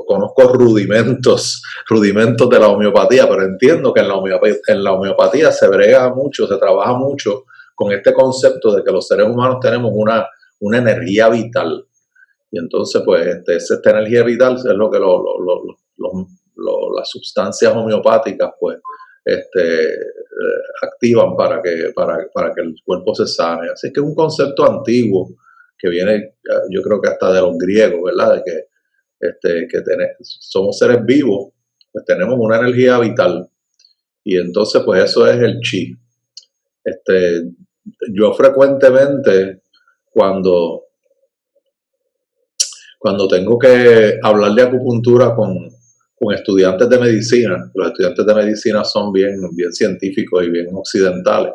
conozco rudimentos de la homeopatía, pero entiendo que en la homeopatía se brega mucho, se trabaja mucho con este concepto de que los seres humanos tenemos una energía vital. Y entonces, pues, esta energía vital es lo que las sustancias homeopáticas, pues, activan para que el cuerpo se sane. Así que es un concepto antiguo que viene, yo creo que hasta de los griegos, ¿verdad? De que somos seres vivos, pues tenemos una energía vital. Y entonces, pues, eso es el chi. Yo frecuentemente, cuando tengo que hablar de acupuntura con estudiantes de medicina, los estudiantes de medicina son bien científicos y bien occidentales,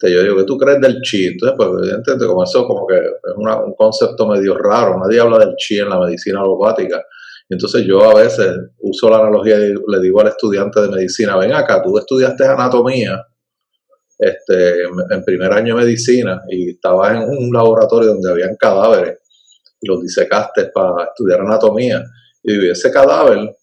yo digo, ¿qué tú crees del chi? Entonces, pues evidentemente como eso como que es un concepto medio raro, nadie habla del chi en la medicina alopática. Entonces yo a veces uso la analogía y le digo al estudiante de medicina, ven acá, tú estudiaste anatomía en primer año de medicina y estabas en un laboratorio donde habían cadáveres y los disecaste para estudiar anatomía, y ese cadáver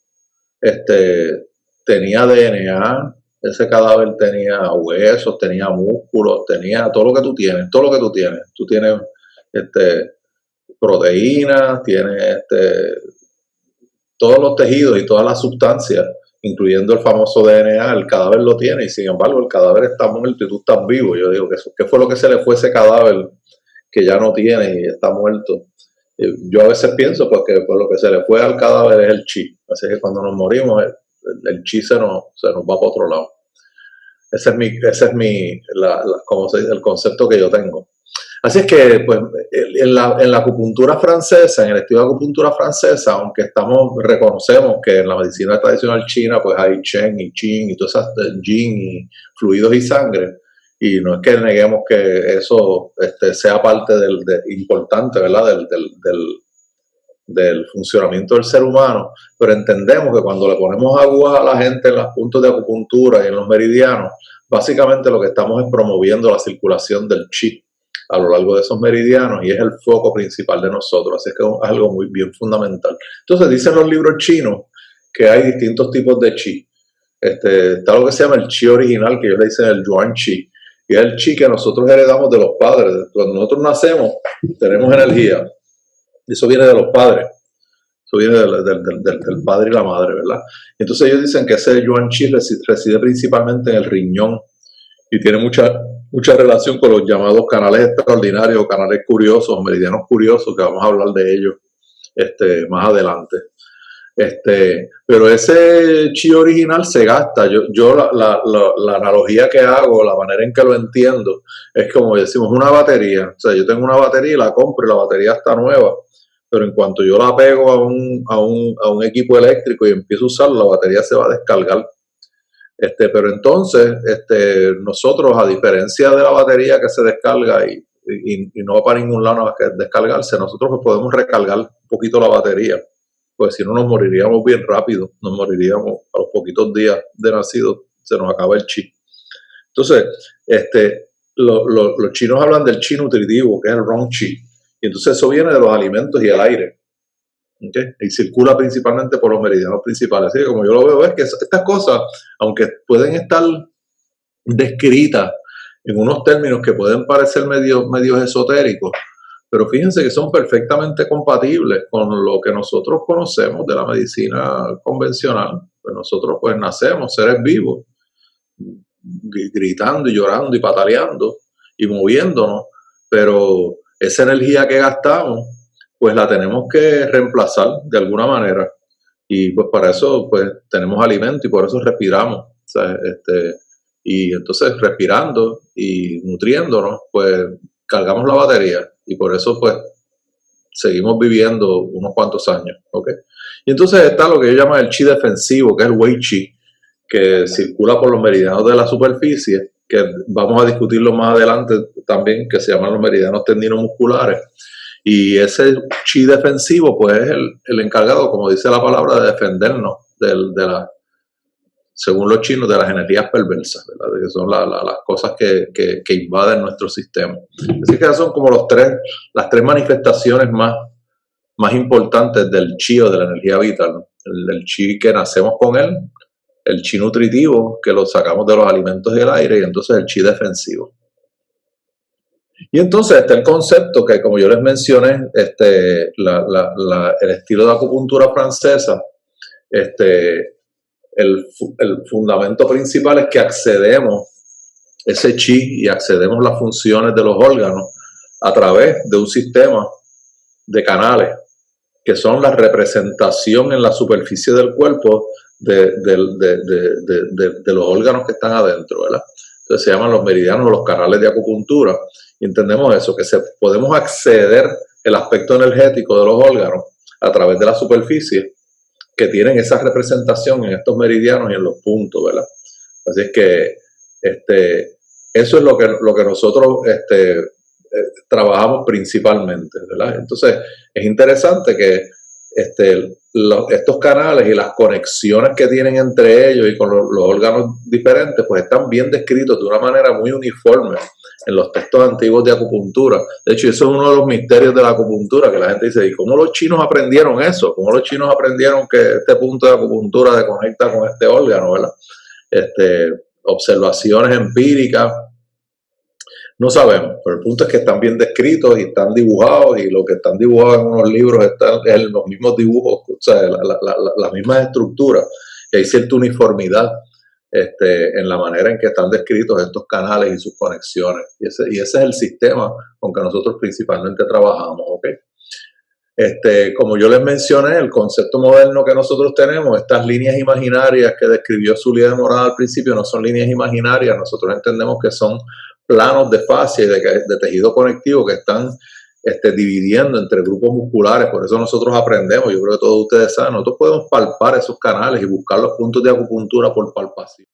tenía DNA, ese cadáver tenía huesos, tenía músculos, tenía todo lo que tú tienes, todo lo que tú tienes. Tú tienes proteínas, tienes todos los tejidos y todas las sustancias, incluyendo el famoso DNA, el cadáver lo tiene y sin embargo el cadáver está muerto y tú estás vivo. Yo digo, ¿qué fue lo que se le fue a ese cadáver que ya no tiene y está muerto? Yo a veces pienso porque pues lo que se le fue al cadáver es el chi, así que cuando nos morimos el chi se nos va para otro lado. Ese es como se dice, el concepto que yo tengo. Así es que, pues, en la acupuntura francesa, en el estilo de acupuntura francesa, aunque reconocemos que en la medicina tradicional china, pues hay Chen y Qin y todas esas Yin y fluidos y sangre, y no es que neguemos que eso sea parte importante, ¿verdad?, del funcionamiento del ser humano, pero entendemos que cuando le ponemos agujas a la gente en los puntos de acupuntura y en los meridianos, básicamente lo que estamos es promoviendo la circulación del chi a lo largo de esos meridianos y es el foco principal de nosotros, así que es algo muy bien fundamental. Entonces dicen los libros chinos que hay distintos tipos de chi. Está lo que se llama el chi original, que ellos le dicen el yuan chi, y es el chi que nosotros heredamos de los padres. Cuando nosotros nacemos tenemos energía, y eso viene de los padres, eso viene del padre y la madre, ¿verdad? Entonces ellos dicen que ese yuan chi reside principalmente en el riñón y tiene mucha relación con los llamados canales extraordinarios, canales curiosos, meridianos curiosos, que vamos a hablar de ellos más adelante. Pero ese chi original se gasta. Yo la analogía que hago, la manera en que lo entiendo, es como decimos una batería. O sea, yo tengo una batería y la compro y la batería está nueva, pero en cuanto yo la pego a un equipo eléctrico y empiezo a usarlo, la batería se va a descargar. Pero entonces, nosotros, a diferencia de la batería que se descarga y no va para ningún lado más que descargarse, nosotros pues podemos recargar un poquito la batería, pues si no nos moriríamos bien rápido, nos moriríamos a los poquitos días de nacido, se nos acaba el chi. Entonces, los chinos hablan del chi nutritivo, que es el rong chi, y entonces eso viene de los alimentos y el aire. ¿Okay? Y circula principalmente por los meridianos principales. Así que como yo lo veo es que estas cosas, aunque pueden estar descritas en unos términos que pueden parecer medios esotéricos, pero fíjense que son perfectamente compatibles con lo que nosotros conocemos de la medicina convencional. Pues nosotros pues nacemos seres vivos, gritando y llorando y pataleando y moviéndonos, pero esa energía que gastamos pues la tenemos que reemplazar de alguna manera y pues para eso pues tenemos alimento y por eso respiramos, o sea, y entonces respirando y nutriéndonos pues cargamos la batería y por eso pues seguimos viviendo unos cuantos años, ¿ok? Y entonces está lo que yo llamo el chi defensivo, que es el wei chi, que circula por los meridianos de la superficie, que vamos a discutirlo más adelante también, que se llaman los meridianos tendinomusculares. Y ese chi defensivo, pues, es el encargado, como dice la palabra, de defendernos según los chinos, de las energías perversas, ¿verdad? Que son las cosas que invaden nuestro sistema. Así que esas son como las tres manifestaciones más importantes del chi o de la energía vital, ¿no? El chi que nacemos con él, el chi nutritivo, que lo sacamos de los alimentos y el aire, y entonces el chi defensivo. Y entonces está el concepto que, como yo les mencioné, el estilo de acupuntura francesa, el fundamento principal es que accedemos ese chi y accedemos las funciones de los órganos a través de un sistema de canales que son la representación en la superficie del cuerpo de los órganos que están adentro, ¿verdad? Entonces se llaman los meridianos o los canales de acupuntura. Y entendemos eso, que podemos acceder el aspecto energético de los órganos a través de la superficie que tienen esa representación en estos meridianos y en los puntos, ¿verdad? Así es que eso es lo que nosotros trabajamos principalmente, ¿verdad? Entonces es interesante que estos canales y las conexiones que tienen entre ellos y con los órganos diferentes, pues están bien descritos de una manera muy uniforme en los textos antiguos de acupuntura. De hecho, eso es uno de los misterios de la acupuntura, que la gente dice, ¿y cómo los chinos aprendieron eso? ¿Cómo los chinos aprendieron que este punto de acupuntura se conecta con este órgano, verdad? Observaciones empíricas, no sabemos, pero el punto es que están bien descritos y están dibujados, y lo que están dibujados en unos libros están en los mismos dibujos, o sea, las mismas estructuras, y hay cierta uniformidad en la manera en que están descritos estos canales y sus conexiones. Y ese es el sistema con que nosotros principalmente trabajamos, ¿ok? Como yo les mencioné, el concepto moderno que nosotros tenemos, estas líneas imaginarias que describió Zulia de Morán al principio, no son líneas imaginarias, nosotros entendemos que son planos de fascia y de tejido conectivo que están dividiendo entre grupos musculares. Por eso nosotros aprendemos, yo creo que todos ustedes saben, nosotros podemos palpar esos canales y buscar los puntos de acupuntura por palpación.